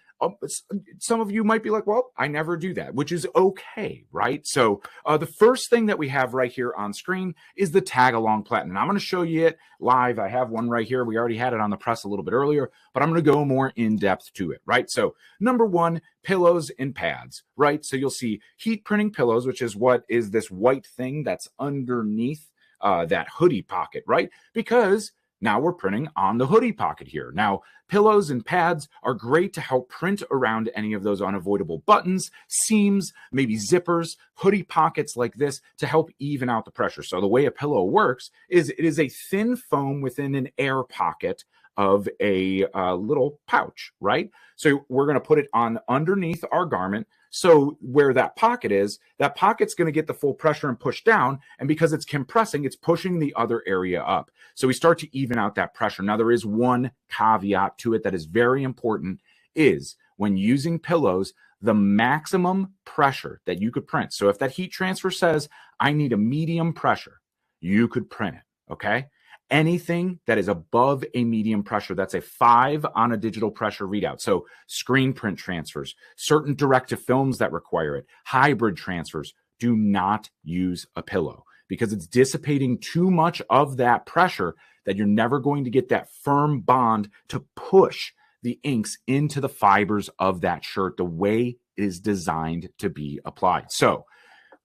some of you might be like, well, I never do that, which is okay, right? So the first thing that we have right here on screen is the tag along Platen. And I'm going to show you it live. I have one right here. We already had it on the press a little bit earlier, but I'm going to go more in depth to it, right? So number one, pillows and pads, right? So you'll see heat printing pillows, which is what is this white thing that's underneath that hoodie pocket, right? Because now we're printing on the hoodie pocket here. Now, pillows and pads are great to help print around any of those unavoidable buttons, seams, maybe zippers, hoodie pockets like this to help even out the pressure. So the way a pillow works is it is a thin foam within an air pocket of a little pouch, right? So we're going to put it on underneath our garment. So where that pocket is, that pocket's going to get the full pressure and push down. And because it's compressing, it's pushing the other area up. So we start to even out that pressure. Now, there is one caveat to it that is very important, is when using pillows, the maximum pressure that you could print. So if that heat transfer says, I need a medium pressure, you could print it, okay? Anything that is above a medium pressure, that's a 5 on a digital pressure readout. So screen print transfers, certain directive films that require it, hybrid transfers, do not use a pillow because it's dissipating too much of that pressure that you're never going to get that firm bond to push the inks into the fibers of that shirt the way it is designed to be applied. So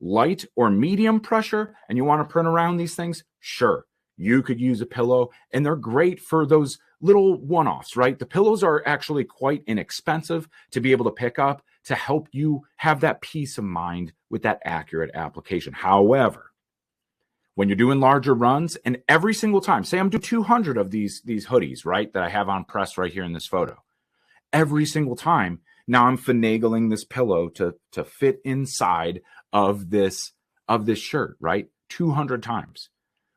light or medium pressure, and you want to print around these things, sure. You could use a pillow, and they're great for those little one-offs, right? The pillows are actually quite inexpensive to be able to pick up to help you have that peace of mind with that accurate application. However, when you're doing larger runs, and every single time, say I'm doing 200 of these hoodies, right, that I have on press right here in this photo, every single time, now I'm finagling this pillow to fit inside of this shirt, right? 200 times.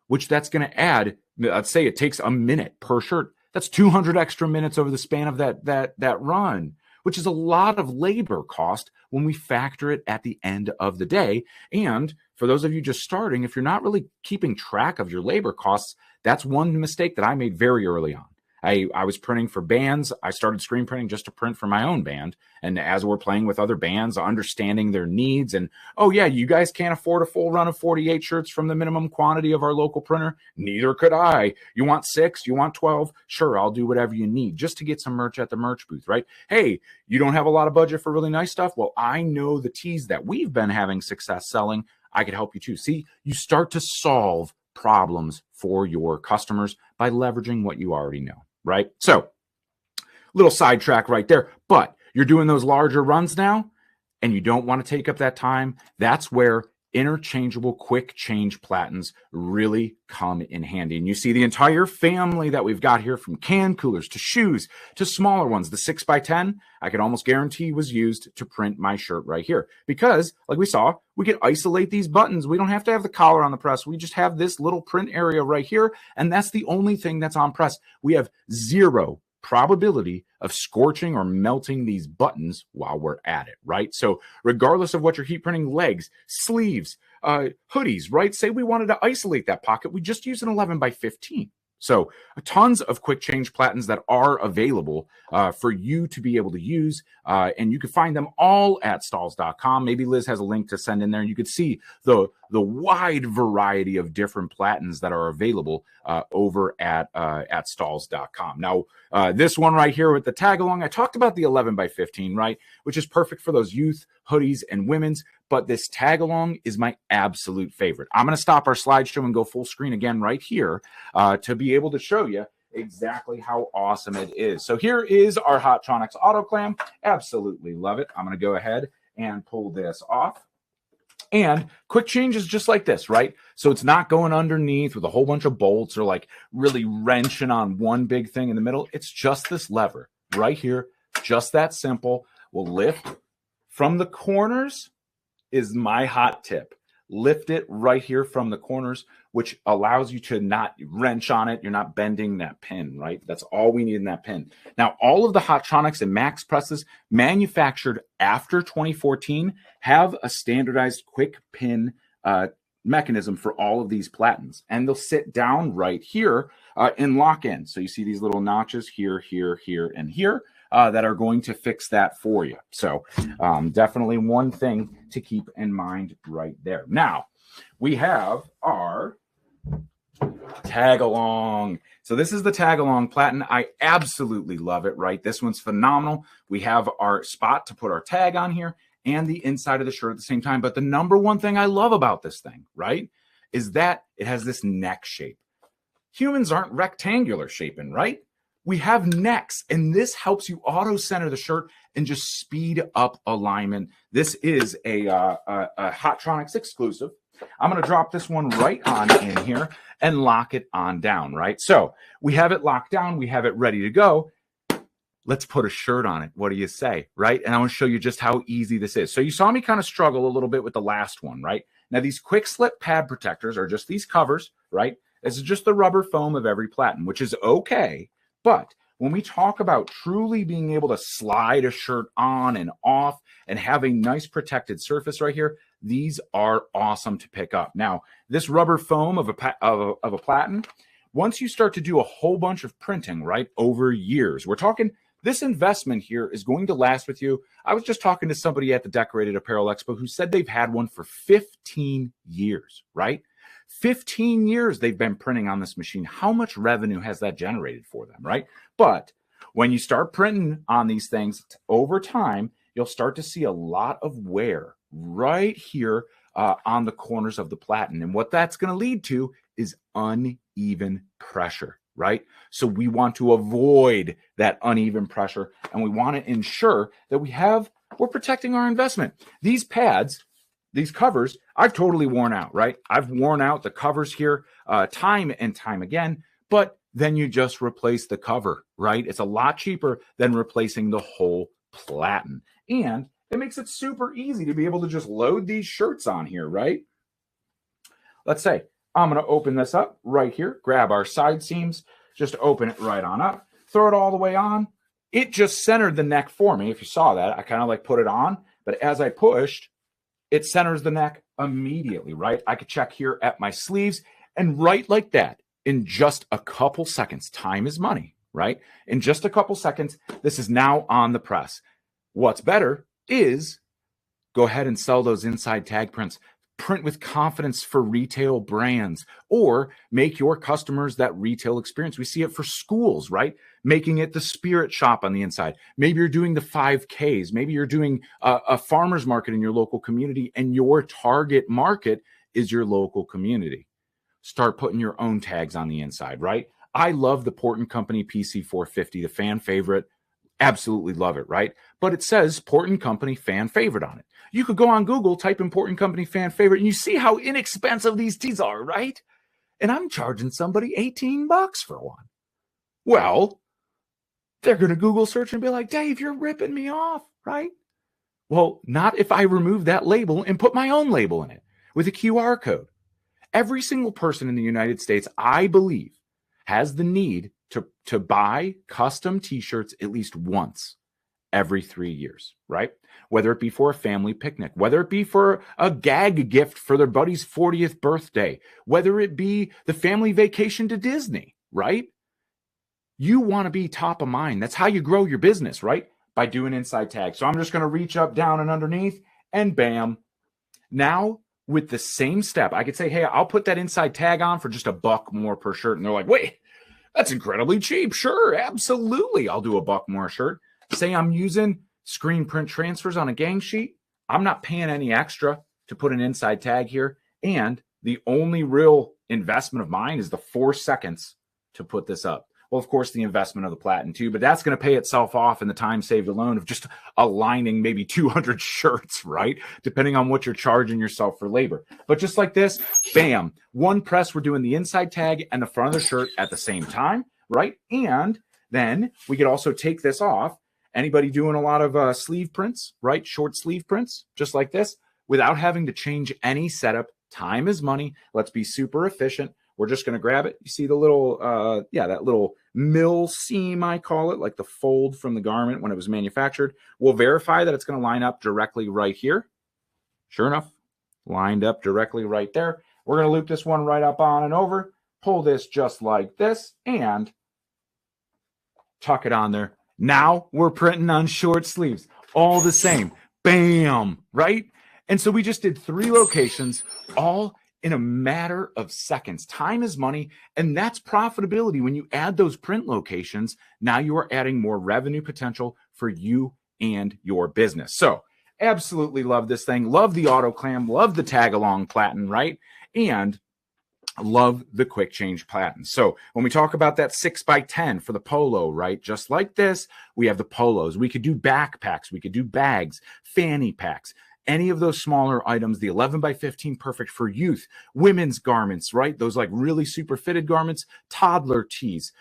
Which that's going to add, let's say it takes a minute per shirt. That's 200 extra minutes over the span of that run, which is a lot of labor cost when we factor it at the end of the day. And for those of you just starting, if you're not really keeping track of your labor costs, that's one mistake that I made very early on. I was printing for bands. I started screen printing just to print for my own band. And as we're playing with other bands, understanding their needs and, oh yeah, you guys can't afford a full run of 48 shirts from the minimum quantity of our local printer. Neither could I. You want 6? You want 12? Sure, I'll do whatever you need just to get some merch at the merch booth, right? Hey, you don't have a lot of budget for really nice stuff? Well, I know the tees that we've been having success selling. I could help you too. See, you start to solve problems for your customers by leveraging what you already know. Right? So little sidetrack right there, but you're doing those larger runs now and you don't want to take up that time. That's where interchangeable quick change Platens really come in handy. And you see the entire family that we've got here, from can coolers to shoes to smaller ones. The 6x10, I can almost guarantee was used to print my shirt right here because, like we saw, we could isolate these buttons. We don't have to have the collar on the press. We just have this little print area right here, and that's the only thing that's on press. We have zero probability of scorching or melting these buttons while we're at it, right? So regardless of what you're heat printing, legs, sleeves, hoodies, right? Say we wanted to isolate that pocket, we just use an 11x15. So tons of quick change Platens that are available for you to be able to use. And you can find them all at Stahls.com. Maybe Liz has a link to send in there. And you could see the wide variety of different Platens that are available over at Stahls.com. Now, this one right here with the tag along, I talked about the 11x15, right? Which is perfect for those youth hoodies and women's. But this tag along is my absolute favorite. I'm going to stop our slideshow and go full screen again right here to be able to show you exactly how awesome it is. So here is our Hotronix auto clam. Absolutely love it. I'm going to go ahead and pull this off. And quick change is just like this, right? So it's not going underneath with a whole bunch of bolts or like really wrenching on one big thing in the middle. It's just this lever right here. Just that simple. We'll lift from the corners is my hot tip. Lift it right here from the corners, which allows you to not wrench on it. You're not bending that pin, right? That's all we need in that pin. Now, all of the Hotronix and Max presses manufactured after 2014 have a standardized quick pin mechanism for all of these Platens. And they'll sit down right here and lock in. So you see these little notches here, here, here, and here. That are going to fix that for you. So definitely one thing to keep in mind right there. Now, we have our tag along. So this is the tag along Platen. I absolutely love it, right? This one's phenomenal. We have our spot to put our tag on here and the inside of the shirt at the same time. But the number one thing I love about this thing, right, is that it has this neck shape. Humans aren't rectangular shaping, right? We have necks, and this helps you auto center the shirt and just speed up alignment. This is a Hotronix exclusive. I'm going to drop this one right on in here and lock it on down, right? So we have it locked down. We have it ready to go. Let's put a shirt on it. What do you say, right? And I want to show you just how easy this is. So you saw me kind of struggle a little bit with the last one, right? Now, these quick slip pad protectors are just these covers, right? This is just the rubber foam of every platen, which is okay. But when we talk about truly being able to slide a shirt on and off and have a nice protected surface right here, these are awesome to pick up. Now, this rubber foam of a platen, once you start to do a whole bunch of printing, right, over years, we're talking this investment here is going to last with you. I was just talking to somebody at the Decorated Apparel Expo who said they've had one for 15 years, right? 15 years they've been printing on this machine. How much revenue has that generated for them, right? But when you start printing on these things over time, you'll start to see a lot of wear right here on the corners of the platen. And what that's going to lead to is uneven pressure, right? So we want to avoid that uneven pressure, and we want to ensure that we're protecting our investment. These pads, these covers, I've totally worn out, right? I've worn out the covers here time and time again, but then you just replace the cover, right? It's a lot cheaper than replacing the whole platen. And it makes it super easy to be able to just load these shirts on here, right? Let's say I'm going to open this up right here, grab our side seams, just open it right on up, throw it all the way on. It just centered the neck for me. If you saw that, I kind of like put it on, but as I pushed, it centers the neck immediately, right? I could check here at my sleeves, and right like that, in just a couple seconds, time is money, right? In just a couple seconds, this is now on the press. What's better is go ahead and sell those inside tag prints. Print with confidence for retail brands, or make your customers that retail experience. We see it for schools, right? Making it the spirit shop on the inside. Maybe you're doing the 5Ks. Maybe you're doing a farmer's market in your local community, and your target market is your local community. Start putting your own tags on the inside, right? I love the Port & Company PC450, the fan favorite. Absolutely love it, right? But it says Port & Company fan favorite on it. You could go on Google, type in Port & Company fan favorite, and you see how inexpensive these tees are, right? And I'm charging somebody $18 for one. Well, they're going to Google search and be like, Dave, you're ripping me off, right? Well, not if I remove that label and put my own label in it with a QR code. Every single person in the United States, I believe, has the need to buy custom t-shirts at least once every 3 years, right? Whether it be for a family picnic, whether it be for a gag gift for their buddy's 40th birthday, whether it be the family vacation to Disney, right? You want to be top of mind. That's how you grow your business, right? By doing inside tags. So I'm just going to reach up, down, and underneath, and bam. Now, with the same step, I could say, hey, I'll put that inside tag on for just $1 more per shirt. And they're like, wait, that's incredibly cheap. Sure, absolutely. I'll do $1 more a shirt. Say I'm using screen print transfers on a gang sheet. I'm not paying any extra to put an inside tag here. And the only real investment of mine is the 4 seconds to put this up. Well, of course, the investment of the platen too, but that's going to pay itself off in the time saved alone of just aligning maybe 200 shirts, right? Depending on what you're charging yourself for labor. But just like this, bam, one press, we're doing the inside tag and the front of the shirt at the same time, right? And then we could also take this off. Anybody doing a lot of sleeve prints, right? Short sleeve prints, just like this, without having to change any setup. Time is money. Let's be super efficient. We're just going to grab it. You see the little, that little mill seam, I call it, like the fold from the garment when it was manufactured. We'll verify that it's going to line up directly right here. Sure enough, lined up directly right there. We're going to loop this one right up on and over, pull this just like this, and tuck it on there. Now we're printing on short sleeves, all the same. Bam, right? And so we just did 3 locations, all in a matter of seconds. Time is money, and that's profitability. When you add those print locations, now you are adding more revenue potential for you and your business. So absolutely love this thing. Love the auto clam, love the tag along platen, right? And love the quick change platen. So when we talk about that 6x10 for the polo, right? Just like this, we have the polos. We could do backpacks. We could do bags, fanny packs. any of those smaller items, the 11 by 15, perfect for youth, women's garments, right? Those like really super fitted garments, toddler tees,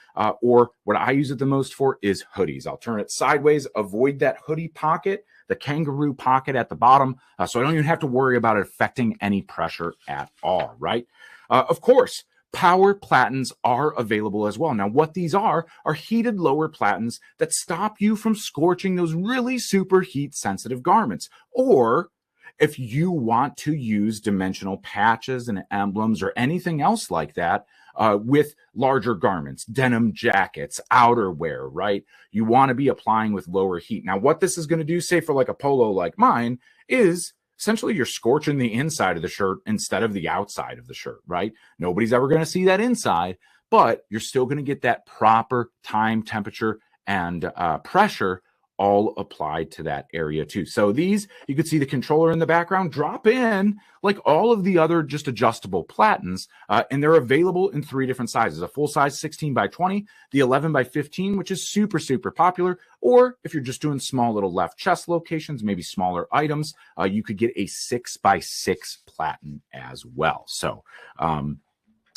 or what I use it the most for is hoodies. I'll turn it sideways, avoid that hoodie pocket, the kangaroo pocket at the bottom, so I don't even have to worry about it affecting any pressure at all, right? Of course, power platens are available as well. Now, what these are heated lower platens that stop you from scorching those really super heat sensitive garments. Or if you want to use dimensional patches and emblems or anything else like that with larger garments, denim jackets, outerwear, right? You want to be applying with lower heat. Now, what this is going to do, say for like a polo like mine, is essentially you're scorching the inside of the shirt instead of the outside of the shirt, right? Nobody's ever going to see that inside, but you're still going to get that proper time, temperature, and pressure all applied to that area too. So these, you could see the controller in the background drop in like all of the other just adjustable platens, and they're available in 3 different sizes: a full size 16 by 20, the 11 by 15, which is super, super popular. Or if you're just doing small little left chest locations, maybe smaller items, you could get a 6 by 6 platen as well. So,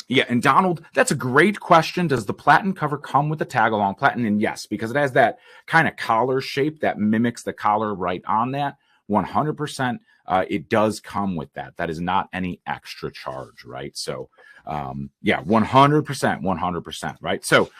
yeah, and Donald, that's a great question. Does the platen cover come with the tag-along platen? And yes, because it has that kind of collar shape that mimics the collar right on that. 100%, it does come with that. That is not any extra charge, right? So, yeah, 100%, right? So,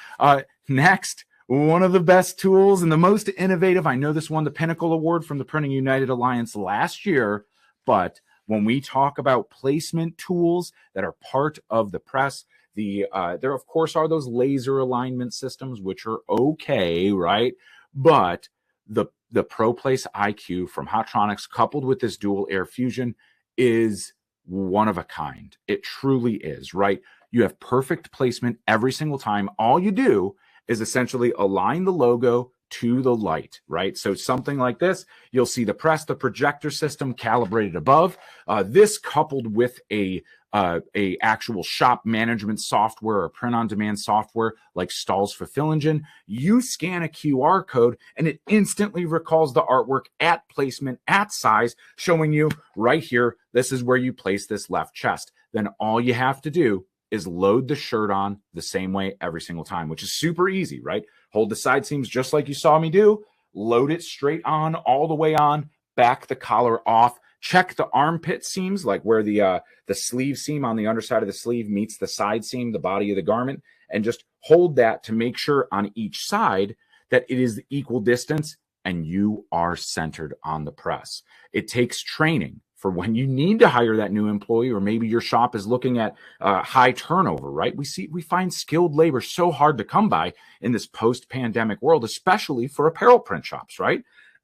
next, one of the best tools and the most innovative. I know this won the Pinnacle Award from the Printing United Alliance last year, but when we talk about placement tools that are part of the press, there of course are those laser alignment systems, which are okay, right? But the ProPlace IQ from Hotronix, coupled with this dual air fusion, is one of a kind. It truly is, right? You have perfect placement every single time. All you do is essentially align the logo to the light, right? So something like this, you'll see the press, the projector system calibrated above. This coupled with a actual shop management software or print-on-demand software like Stahls Fulfill Engine, you scan a QR code and it instantly recalls the artwork at placement, at size, showing you right here, this is where you place this left chest. Then all you have to do is load the shirt on the same way every single time, which is super easy, right? Hold the side seams just like you saw me do, load it straight on, all the way on, back the collar off, check the armpit seams, like where the sleeve seam on the underside of the sleeve meets the side seam, the body of the garment, and just hold that to make sure on each side that it is the equal distance and you are centered on the press. It takes training for when you need to hire that new employee, or maybe your shop is looking at high turnover, right? We find skilled labor so hard to come by in this post-pandemic world, especially for apparel print shops, right?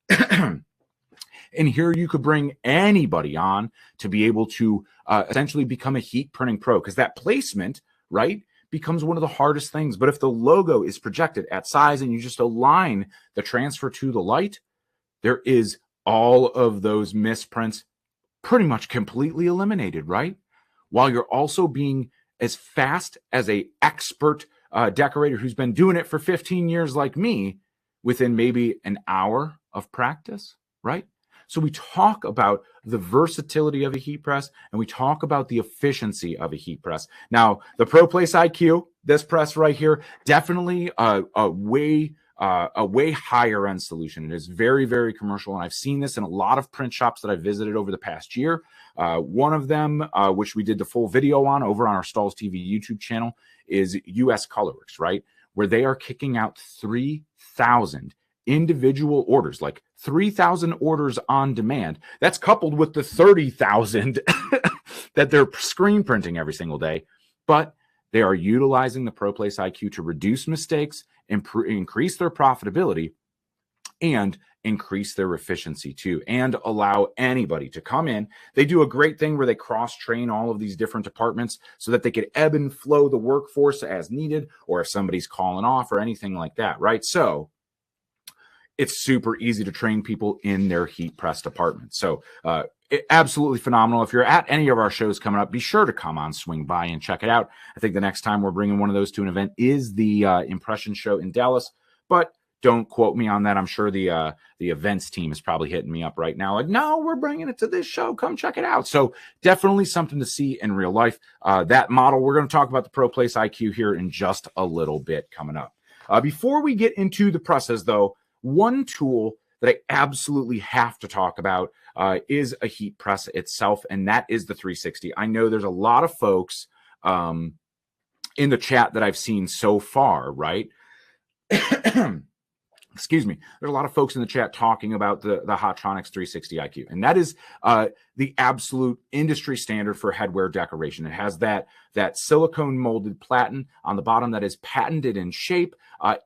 And here you could bring anybody on to be able to essentially become a heat printing pro, because that placement, right, becomes one of the hardest things. But if the logo is projected at size and you just align the transfer to the light, there is all of those misprints pretty much completely eliminated, right? While you're also being as fast as a expert decorator who's been doing it for 15 years like me within maybe an hour of practice, right? So we talk about the versatility of a heat press and we talk about the efficiency of a heat press. Now, the ProPlace IQ, this press right here, definitely a way higher end solution. It is very, very commercial. And I've seen this in a lot of print shops that I've visited over the past year. One of them, which we did the full video on over on our Stahls TV YouTube channel, is US Colorworks, right? Where they are kicking out 3,000 individual orders, like 3,000 orders on demand. That's coupled with the 30,000 that they're screen printing every single day. But they are utilizing the ProPlace IQ to reduce mistakes, increase their profitability, and increase their efficiency too, and allow anybody to come in. They do a great thing where they cross-train all of these different departments so that they could ebb and flow the workforce as needed, or if somebody's calling off or anything like that, right? So it's super easy to train people in their heat press department. So absolutely phenomenal. If you're at any of our shows coming up, be sure to come on, swing by and check it out. I think the next time we're bringing one of those to an event is the Impression Show in Dallas. But Don't quote me on that. I'm sure the events team is probably hitting me up right now. Like, no, we're bringing it to this show. Come check it out. So definitely something to see in real life. That model, we're going to talk about the ProPlace IQ here in just a little bit coming up. Before we get into the presses, though, one tool that I absolutely have to talk about is a heat press itself, and that is the 360. I know there's a lot of folks in the chat that I've seen so far, right? Excuse me. There's a lot of folks in the chat talking about the Hotronix 360 IQ, and that is the absolute industry standard for headwear decoration. It has that silicone molded platen on the bottom that is patented in shape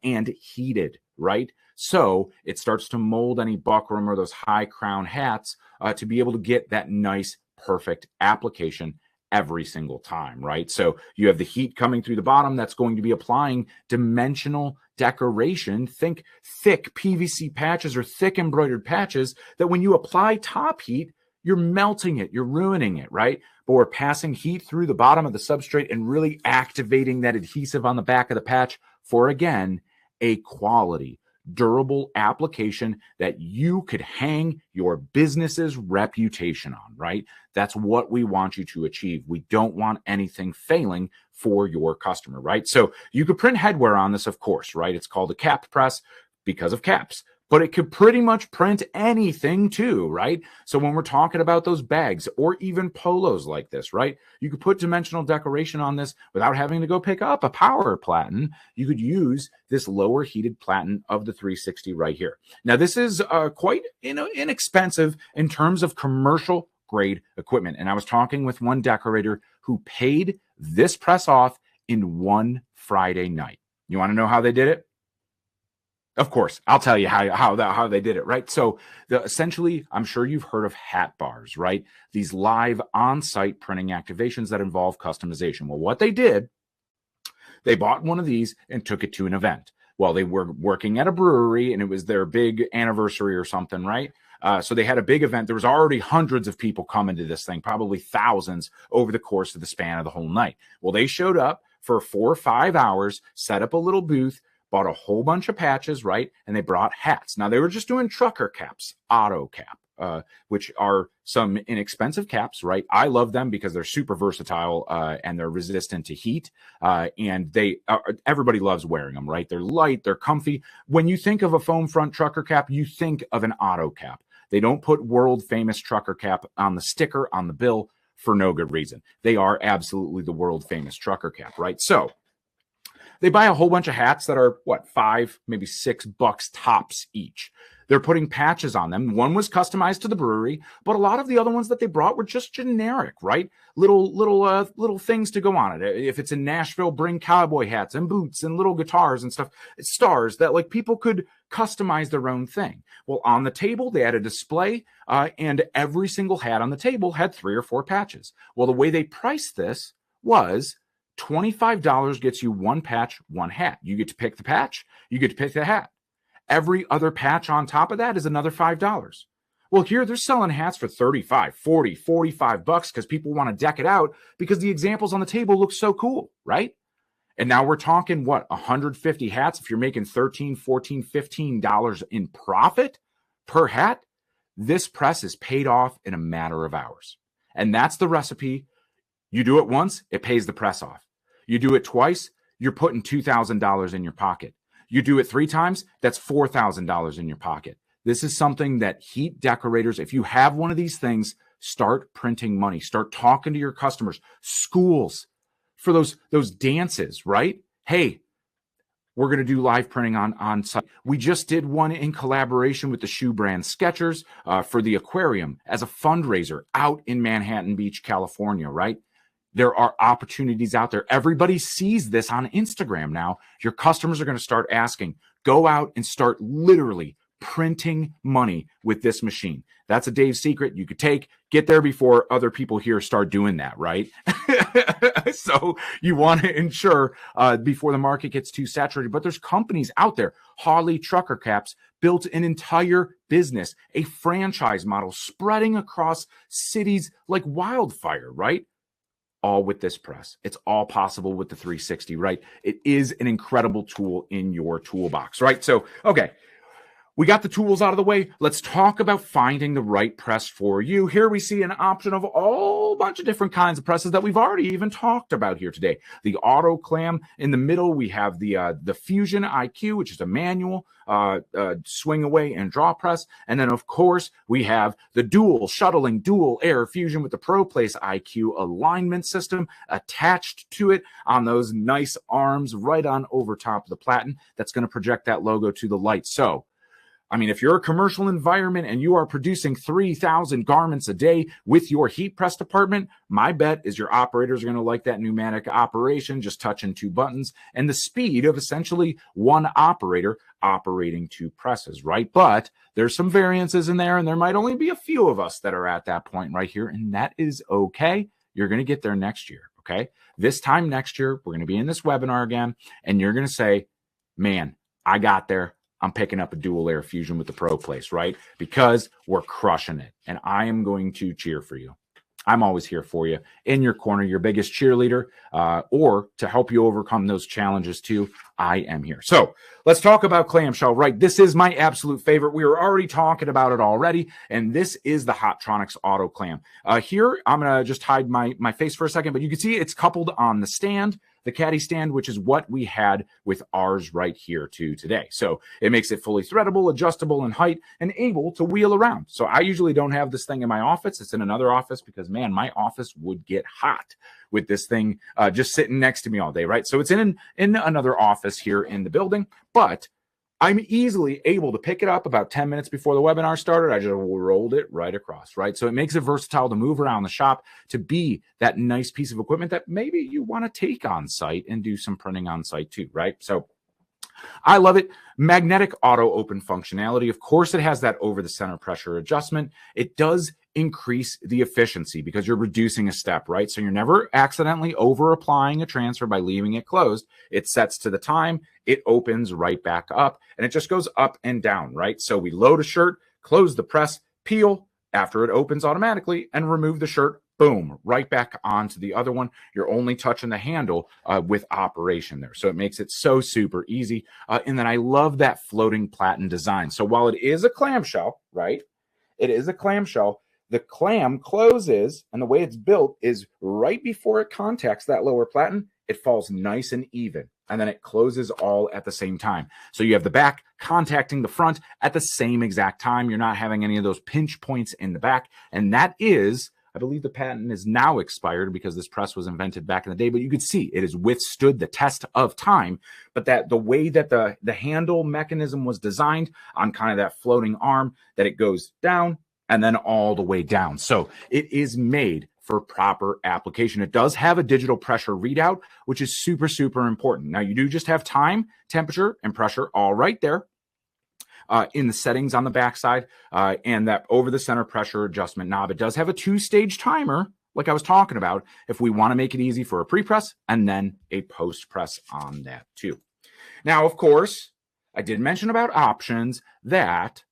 and heated, right? So it starts to mold any buckram or those high crown hats to be able to get that nice, perfect application every single time, right? So you have the heat coming through the bottom that's going to be applying dimensional decoration. Think thick PVC patches or thick embroidered patches that when you apply top heat, you're melting it, you're ruining it, right? But we're passing heat through the bottom of the substrate and really activating that adhesive on the back of the patch for, again, a quality, durable application that you could hang your business's reputation on, right? That's what we want you to achieve. We don't want anything failing for your customer, right? So you could print headwear on this, of course, right? It's called a cap press because of caps, but it could pretty much print anything too, right? So when we're talking about those bags or even polos like this, right? You could put dimensional decoration on this without having to go pick up a power platen. You could use this lower heated platen of the 360 right here. Now, this is quite inexpensive in terms of commercial grade equipment. And I was talking with one decorator who paid this press off in one Friday night. You want to know how they did it? Of course, I'll tell you how they did it, right? So essentially, I'm sure you've heard of hat bars, right? These live on-site printing activations that involve customization. Well, what they did, they bought one of these and took it to an event. Well, they were working at a brewery and it was their big anniversary or something, right? So they had a big event. There was already hundreds of people coming to this thing, probably thousands over the course of the span of the whole night. Well, they showed up for 4 or 5 hours, set up a little booth, bought a whole bunch of patches, right? And they brought hats. Now, they were just doing trucker caps, auto cap, which are some inexpensive caps, right? I love them because they're super versatile and they're resistant to heat. And everybody loves wearing them, right? They're light, they're comfy. When you think of a foam front trucker cap, you think of an auto cap. They don't put world famous trucker cap on the sticker, on the bill for no good reason. They are absolutely the world famous trucker cap, right? So they buy a whole bunch of hats that are, $5, maybe $6 tops each. They're putting patches on them. One was customized to the brewery, but a lot of the other ones that they brought were just generic, right? Little things to go on it. If it's in Nashville, bring cowboy hats and boots and little guitars and stuff, stars that like people could customize their own thing. Well, on the table, they had a display and every single hat on the table had 3 or 4 patches. Well, the way they priced this was $25 gets you 1 patch, 1 hat. You get to pick the patch, you get to pick the hat. Every other patch on top of that is another $5. Well, here they're selling hats for $35, $40, $45 because people want to deck it out because the examples on the table look so cool, right? And now we're talking, 150 hats. If you're making $13, $14, $15 in profit per hat, this press is paid off in a matter of hours. And that's the recipe. You do it once, it pays the press off. You do it twice, you're putting $2,000 in your pocket. You do it 3 times, that's $4,000 in your pocket. This is something that heat decorators, if you have one of these things, start printing money. Start talking to your customers. Schools, for those dances, right? Hey, we're going to do live printing on site. We just did one in collaboration with the shoe brand Skechers for the aquarium as a fundraiser out in Manhattan Beach, California, right? There are opportunities out there. Everybody sees this on Instagram now. Your customers are going to start asking. Go out and start literally printing money with this machine. That's a Dave secret you could take. Get there before other people here start doing that, right? So you want to ensure before the market gets too saturated. But there's companies out there. Harley Trucker Caps built an entire business, a franchise model spreading across cities like wildfire, right? all with this press. It's all possible with the 360, right? It is an incredible tool in your toolbox, right? So, okay, we got the tools out of the way. Let's talk about finding the right press for you. Here we see an option of a whole bunch of different kinds of presses that we've already even talked about here today. The auto clam. In the middle, we have the Fusion IQ, which is a manual swing away and draw press. And then, of course, we have the dual shuttling, dual air Fusion with the ProPlace IQ alignment system attached to it on those nice arms right on over top of the platen. That's going to project that logo to the light. So, I mean, if you're a commercial environment and you are producing 3,000 garments a day with your heat press department, my bet is your operators are going to like that pneumatic operation, just touching 2 buttons, and the speed of essentially one operator operating 2 presses, right? But there's some variances in there, and there might only be a few of us that are at that point right here, and that is okay. You're going to get there next year, okay? This time next year, we're going to be in this webinar again, and you're going to say, man, I got there. I'm picking up a dual air Fusion with the ProPlace, right? Because we're crushing it. And I am going to cheer for you. I'm always here for you, in your corner, your biggest cheerleader, or to help you overcome those challenges too. I am here. So let's talk about clamshell, right? This is my absolute favorite. We were already talking about it already, and this is the Hotronix Auto Clam. Here, I'm going to just hide my face for a second, but you can see it's coupled on the stand, the caddy stand, which is what we had with ours right here too today. So it makes it fully threadable, adjustable in height, and able to wheel around. So I usually don't have this thing in my office. It's in another office because, man, my office would get hot with this thing just sitting next to me all day, right? So it's in another office here in the building, but I'm easily able to pick it up about 10 minutes before the webinar started. I just rolled it right across, right? So it makes it versatile to move around the shop, to be that nice piece of equipment that maybe you want to take on site and do some printing on site too, right? So I love it. Magnetic auto open functionality. Of course, it has that over the center pressure adjustment. It does increase the efficiency because you're reducing a step, right? So you're never accidentally over applying a transfer by leaving it closed. It sets to the time, it opens right back up, and it just goes up and down, right? So we load a shirt, close the press, peel after it opens automatically, and remove the shirt. Boom, right back onto the other one. You're only touching the handle with operation there. So it makes it so super easy. And then I love that floating platen design. So while it is a clamshell, right? It is a clamshell. The clam closes, and the way it's built is right before it contacts that lower platen, it falls nice and even. And then it closes all at the same time. So you have the back contacting the front at the same exact time. You're not having any of those pinch points in the back. And that is, I believe the patent is now expired because this press was invented back in the day, but you could see it has withstood the test of time. But that the way that the handle mechanism was designed on kind of that floating arm, that it goes down and then all the way down. So it is made for proper application. It does have a digital pressure readout, which is super, super important. Now you do just have time, temperature, and pressure all right there. In the settings on the backside, and that over the center pressure adjustment knob. It does have a 2-stage timer, like I was talking about, if we want to make it easy for a pre-press and then a post-press on that too. Now, of course, I did mention about options that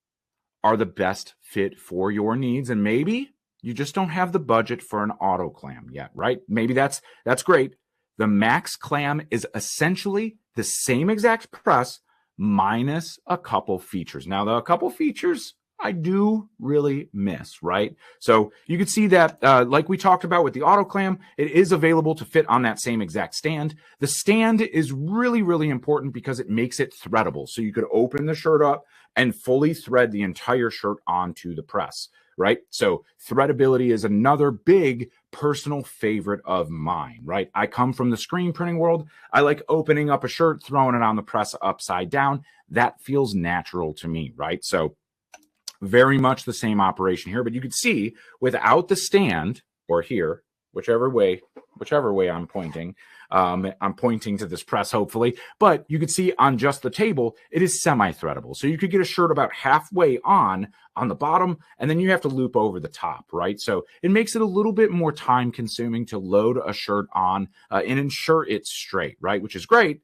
are the best fit for your needs, and maybe you just don't have the budget for an auto clam yet, right? Maybe that's great. The Max Clam is essentially the same exact press minus a couple features. Now, the couple features I do really miss, right? So you can see that, like we talked about with the auto clam, it is available to fit on that same exact stand. The stand is really, really important because it makes it threadable. So you could open the shirt up and fully thread the entire shirt onto the press, right? So threadability is another big personal favorite of mine, right? I come from the screen printing world. I like opening up a shirt, throwing it on the press upside down. That feels natural to me, right? So very much the same operation here, but you can see without the stand, or here, whichever way I'm pointing to this press, hopefully, but you can see on just the table, it is semi-threadable. So you could get a shirt about halfway on the bottom, and then you have to loop over the top, right? So it makes it a little bit more time consuming to load a shirt on and ensure it's straight, right? Which is great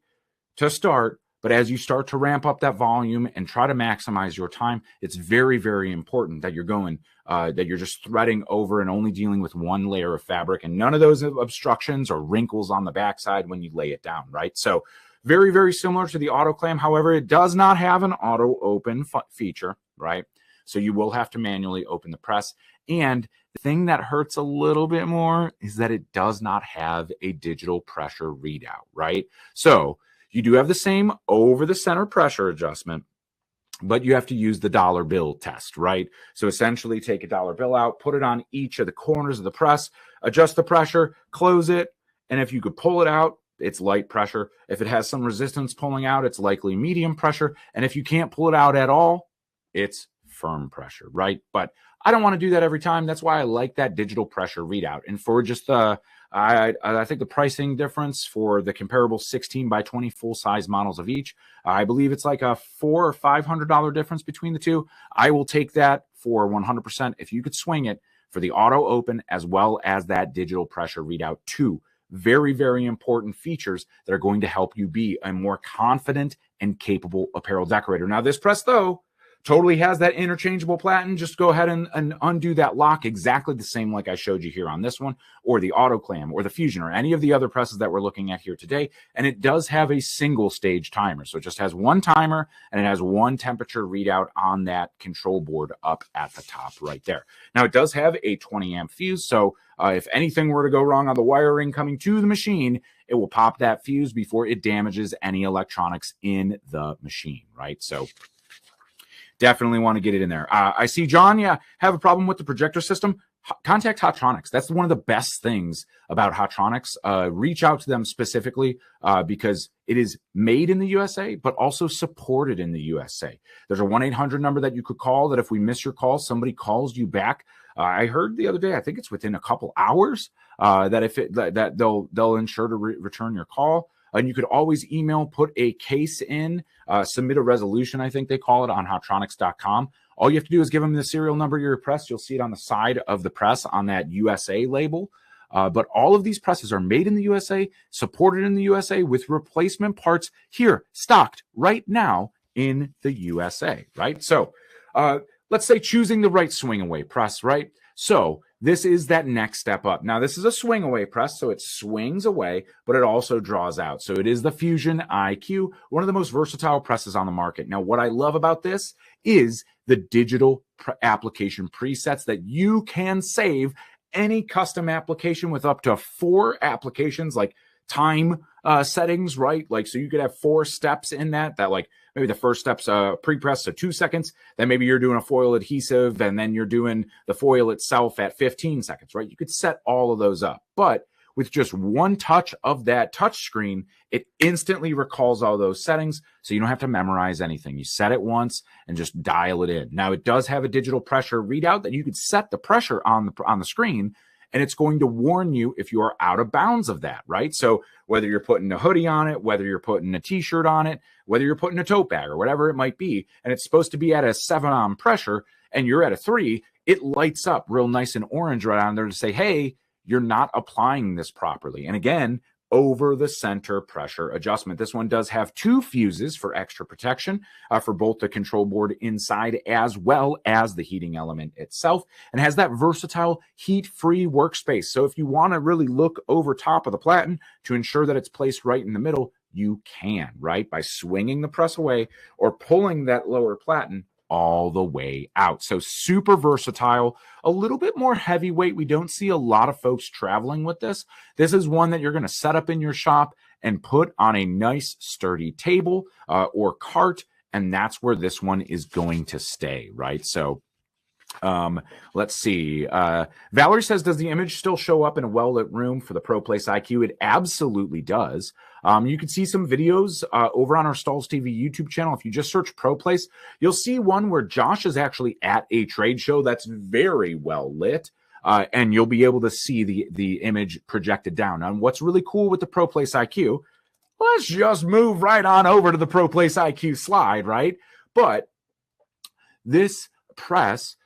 to start, But as you start to ramp up that volume and try to maximize your time, it's very, very important that you're just threading over and only dealing with one layer of fabric and none of those obstructions or wrinkles on the backside when you lay it down, right? So very, very similar to the auto clam. However, it does not have an auto open feature, right? So you will have to manually open the press. And the thing that hurts a little bit more is that it does not have a digital pressure readout, right? So you do have the same over the center pressure adjustment, but you have to use the dollar bill test, right? So essentially take a dollar bill out, put it on each of the corners of the press, adjust the pressure, close it. And if you could pull it out, it's light pressure. If it has some resistance pulling out, it's likely medium pressure. And if you can't pull it out at all, it's firm pressure, right? But I don't want to do that every time. That's why I like that digital pressure readout. And for just I think the pricing difference for the comparable 16 by 20 full size models of each, I believe it's like a $400 or $500 difference between the two. I will take that for 100% if you could swing it for the auto open as well as that digital pressure readout. Two very, very important features that are going to help you be a more confident and capable apparel decorator. Now, this press, though, totally has that interchangeable platen. Just go ahead and undo that lock exactly the same like I showed you here on this one, or the auto clam, or the fusion, or any of the other presses that we're looking at here today. And it does have a single stage timer. So it just has one timer and it has one temperature readout on that control board up at the top right there. Now it does have a 20 amp fuse. So if anything were to go wrong on the wiring coming to the machine, it will pop that fuse before it damages any electronics in the machine, right? So definitely want to get it in there. I see, John, have a problem with the projector system. Contact Hotronix. That's one of the best things about Hotronix. Reach out to them specifically because it is made in the USA, but also supported in the USA. There's a 1-800 number that you could call that if we miss your call, somebody calls you back. I heard the other day, I think it's within a couple hours that they'll ensure to return your call. And you could always email, put a case in, submit a resolution, I think they call it, on hotronix.com. All you have to do is give them the serial number of your press. You'll see it on the side of the press on that USA label. But all of these presses are made in the USA, supported in the USA, with replacement parts here, stocked right now in the USA, right? So let's say choosing the right swing away press, right? So this is that next step up. Now, this is a swing away press, so it swings away, but it also draws out. So it is the Fusion IQ, one of the most versatile presses on the market. Now, what I love about this is the digital application presets that you can save any custom application with up to 4 applications, like time settings, right? Like, so you could have 4 steps in that like maybe the first step's pre-press, so 2 seconds. Then maybe you're doing a foil adhesive, and then you're doing the foil itself at 15 seconds, right? You could set all of those up. But with just one touch of that touch screen, it instantly recalls all those settings, so you don't have to memorize anything. You set it once and just dial it in. Now, it does have a digital pressure readout that you could set the pressure on the screen, and it's going to warn you if you are out of bounds of that, right? So whether you're putting a hoodie on it, whether you're putting a t-shirt on it, whether you're putting a tote bag or whatever it might be, and it's supposed to be at a 7 on pressure and you're at a 3, it lights up real nice and orange right on there to say, hey, you're not applying this properly. And again, over the center pressure adjustment. This one does have 2 fuses for extra protection for both the control board inside as well as the heating element itself, and has that versatile heat-free workspace. So if you want to really look over top of the platen to ensure that it's placed right in the middle, you can, right? By swinging the press away or pulling that lower platen all the way out. So super versatile, a little bit more heavyweight. We don't see a lot of folks traveling with this. This is one that you're going to set up in your shop and put on a nice sturdy table or cart, and that's where this one is going to stay, right? So let's see. Valerie says, does the image still show up in a well-lit room for the ProPlace IQ? It absolutely does. You can see some videos over on our Stahls TV YouTube channel. If you just search ProPlace, you'll see one where Josh is actually at a trade show that's very well lit. And you'll be able to see the image projected down. And what's really cool with the ProPlace IQ, let's just move right on over to the ProPlace IQ slide, right? But this press,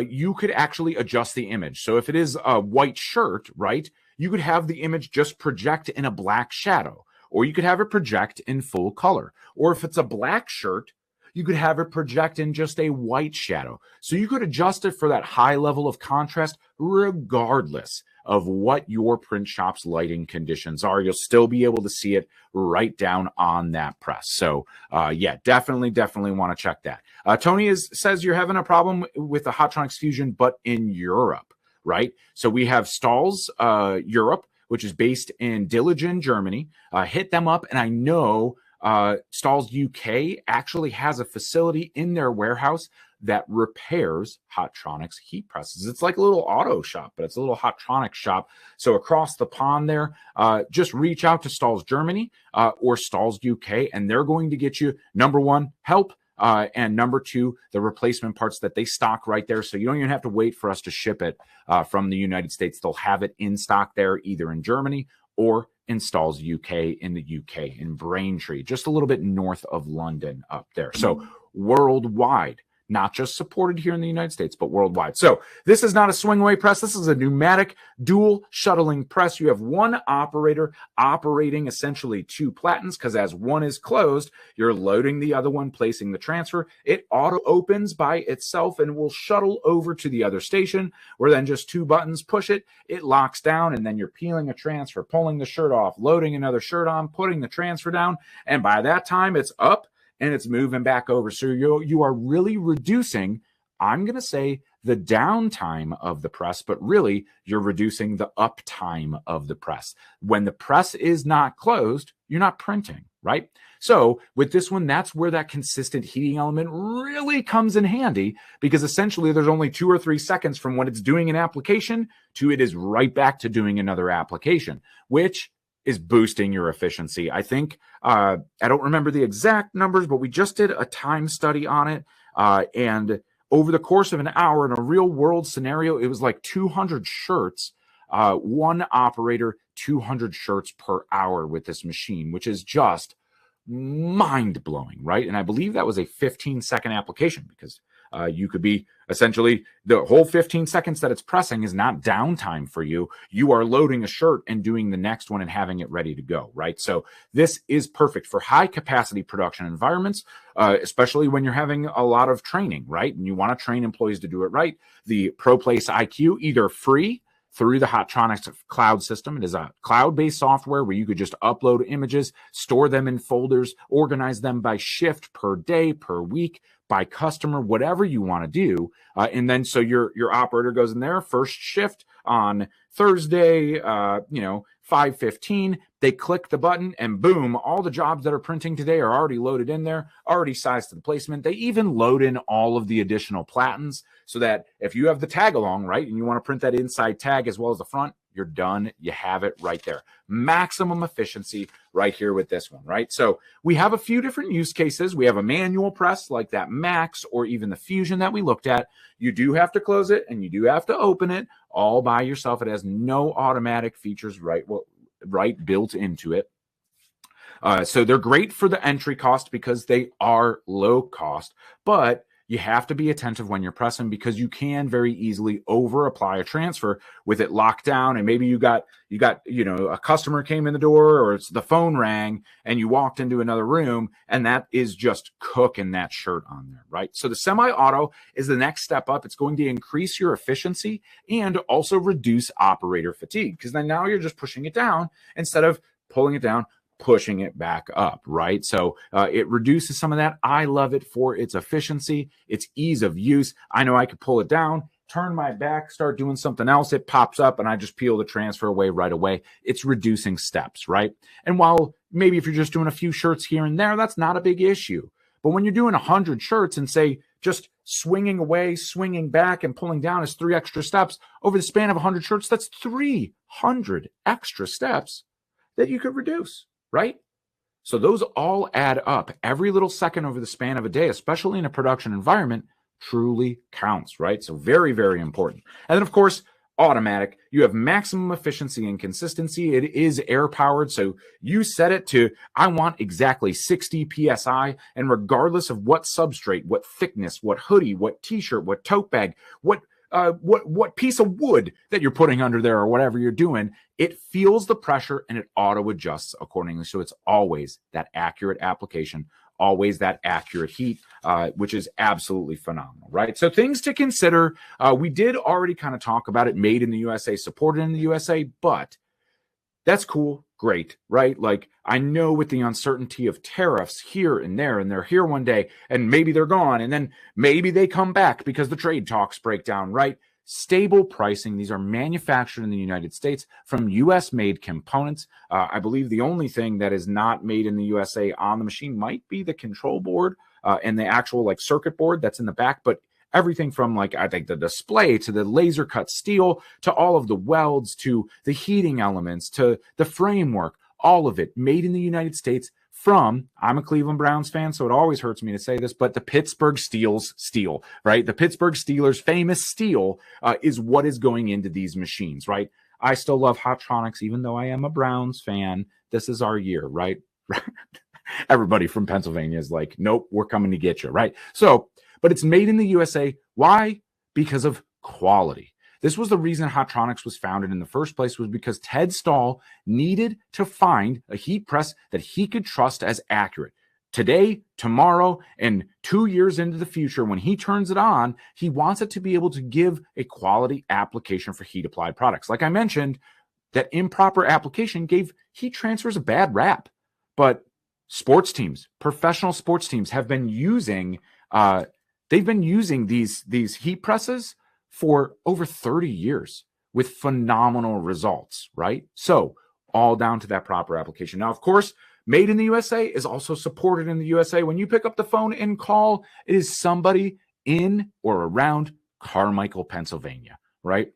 you could actually adjust the image. So if it is a white shirt, right, you could have the image just project in a black shadow. or you could have it project in full color. Or if it's a black shirt, you could have it project in just a white shadow. So you could adjust it for that high level of contrast regardless of what your print shop's lighting conditions are. You'll still be able to see it right down on that press. So yeah, definitely want to check that. Tony says you're having a problem with the Hotronix Fusion, but in Europe, right? So we have Stahls Europe, which is based in Dillingen, Germany. Hit them up, and I know Stahls UK actually has a facility in their warehouse that repairs Hotronix heat presses. It's like a little auto shop, but it's a little Hotronix shop. So across the pond there, just reach out to Stahls Germany or Stahls UK, and they're going to get you, number one, help, and number two, the replacement parts that they stock right there. So you don't even have to wait for us to ship it from the United States. They'll have it in stock there, either in Germany or in Stahls UK in the UK, in Braintree, just a little bit north of London up there. So worldwide, not just supported here in the United States, but worldwide. So this is not a swing away press. This is a pneumatic dual shuttling press. You have one operator operating essentially two Platens, because as one is closed, you're loading the other one, placing the transfer. It auto opens by itself and will shuttle over to the other station, where then just two buttons push it, it locks down, and then you're peeling a transfer, pulling the shirt off, loading another shirt on, putting the transfer down, and by that time it's up and it's moving back over. So you are really reducing, I'm going to say, the downtime of the press, but really you're reducing the uptime of the press. When the press is not closed, you're not printing, right? So with this one, that's where that consistent heating element really comes in handy, because essentially there's only 2 or 3 seconds from when it's doing an application to it is right back to doing another application, which is boosting your efficiency. I think, I don't remember the exact numbers, but we just did a time study on it. And over the course of an hour in a real world scenario, it was like 200 shirts, one operator, 200 shirts per hour with this machine, which is just mind blowing, right? And I believe that was a 15-second application, because you could be essentially the whole 15 seconds that it's pressing is not downtime for you. You are loading a shirt and doing the next one and having it ready to go, right? So this is perfect for high capacity production environments, especially when you're having a lot of training, right? And you want to train employees to do it right. The ProPlace IQ, either free through the Hotronix cloud system. It is a cloud-based software where you could just upload images, store them in folders, organize them by shift, per day, per week, by customer, whatever you want to do. And then so your operator goes in there, first shift on Thursday, 5:15, they click the button and boom, all the jobs that are printing today are already loaded in there, already sized to the placement. They even load in all of the additional Platens, so that if you have the tag along, right, and you want to print that inside tag as well as the front, you're done. You have it right there. Maximum efficiency right here with this one, right? So we have a few different use cases. We have a manual press like that Max, or even the Fusion that we looked at. You do have to close it and you do have to open it all by yourself. It has no automatic features right built into it. So they're great for the entry cost because they are low cost, but you have to be attentive when you're pressing, because you can very easily over apply a transfer with it locked down. And maybe you got, a customer came in the door, or it's the phone rang and you walked into another room, and that is just cooking that shirt on there, right? So the semi-auto is the next step up. It's going to increase your efficiency and also reduce operator fatigue, because then now you're just pushing it down instead of pulling it down, pushing it back up, right? So it reduces some of that. I love it for its efficiency, its ease of use. I know I could pull it down, turn my back, start doing something else. It pops up and I just peel the transfer away right away. It's reducing steps, right? And while maybe if you're just doing a few shirts here and there, that's not a big issue. But when you're doing 100 shirts and say just swinging away, swinging back, and pulling down is 3 extra steps over the span of 100 shirts, that's 300 extra steps that you could reduce, right? So those all add up. Every little second over the span of a day, especially in a production environment, truly counts, right? So very, very important. And then, of course, automatic. You have maximum efficiency and consistency. It is air powered. So you set it to, I want exactly 60 PSI. And regardless of what substrate, what thickness, what hoodie, what t-shirt, what tote bag, what what piece of wood that you're putting under there or whatever you're doing. It feels the pressure and it auto adjusts accordingly. So it's always that accurate application, always that accurate heat, which is absolutely phenomenal, right? So things to consider. We did already kind of talk about it, made in the USA, supported in the USA, but that's cool. Great, right? Like, I know with the uncertainty of tariffs here and there, and they're here one day, and maybe they're gone, and then maybe they come back because the trade talks break down, right? Stable pricing. These are manufactured in the United States from US-made components. I believe the only thing that is not made in the USA on the machine might be the control board and the actual like circuit board that's in the back, but everything from like, I think the display to the laser cut steel to all of the welds to the heating elements to the framework, all of it made in the United States from, I'm a Cleveland Browns fan, so it always hurts me to say this, but the Pittsburgh Steelers steel, right? The Pittsburgh Steelers famous steel is what is going into these machines, right? I still love Hotronix, even though I am a Browns fan. This is our year, right? Everybody from Pennsylvania is like, nope, we're coming to get you, right? So, but it's made in the USA. Why? Because of quality. This was the reason Hotronix was founded in the first place, was because Ted Stahl needed to find a heat press that he could trust as accurate. Today, tomorrow, and 2 years into the future, when he turns it on, he wants it to be able to give a quality application for heat applied products. Like I mentioned, that improper application gave heat transfers a bad rap. But sports teams, professional sports teams have been using these heat presses for over 30 years with phenomenal results, right? So all down to that proper application. Now, of course, made in the USA is also supported in the USA. When you pick up the phone and call, it is somebody in or around Carmichael, Pennsylvania, right?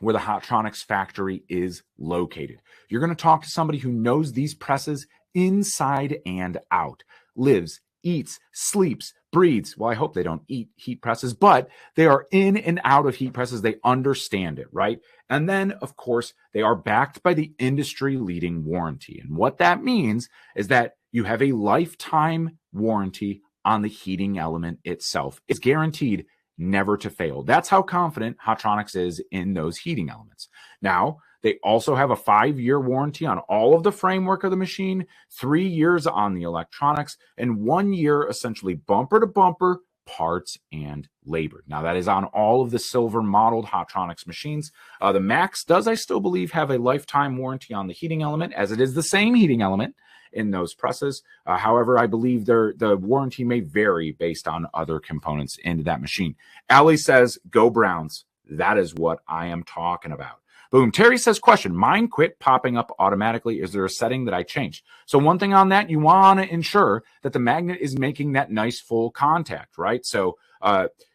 Where the Hotronix factory is located. You're going to talk to somebody who knows these presses inside and out, lives, eats, sleeps, breathes. Well, I hope they don't eat heat presses, but they are in and out of heat presses. They understand it, right? And then, of course, they are backed by the industry-leading warranty. And what that means is that you have a lifetime warranty on the heating element itself. It's guaranteed never to fail. That's how confident Hotronix is in those heating elements. Now, they also have a 5-year warranty on all of the framework of the machine, 3 years on the electronics, and 1 year essentially bumper to bumper parts and labor. Now, that is on all of the silver modeled Hotronix machines. The Max does, I still believe, have a lifetime warranty on the heating element, as it is the same heating element in those presses. However, I believe the warranty may vary based on other components into that machine. Allie says, go Browns. That is what I am talking about. Boom. Terry says, question, mine quit popping up automatically. Is there a setting that I changed? So one thing on that, you want to ensure that the magnet is making that nice full contact, right? So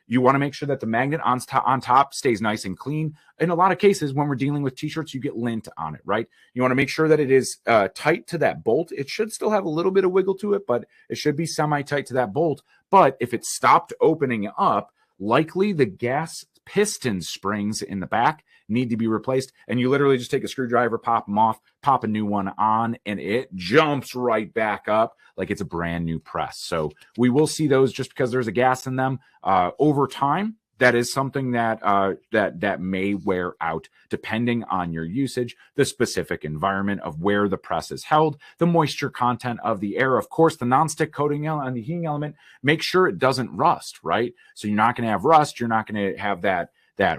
you want to make sure that the magnet on top stays nice and clean. In a lot of cases, when we're dealing with t-shirts, you get lint on it, right? You want to make sure that it is tight to that bolt. It should still have a little bit of wiggle to it, but it should be semi-tight to that bolt. But if it stopped opening up, likely the gas piston springs in the back need to be replaced, and you literally just take a screwdriver, pop them off, pop a new one on, and it jumps right back up like it's a brand new press. So we will see those just because there's a gas in them over time. That is something that that may wear out depending on your usage, the specific environment of where the press is held, the moisture content of the air, of course, the nonstick coating on the heating element. Make sure it doesn't rust, right? So you're not going to have rust. You're not going to have that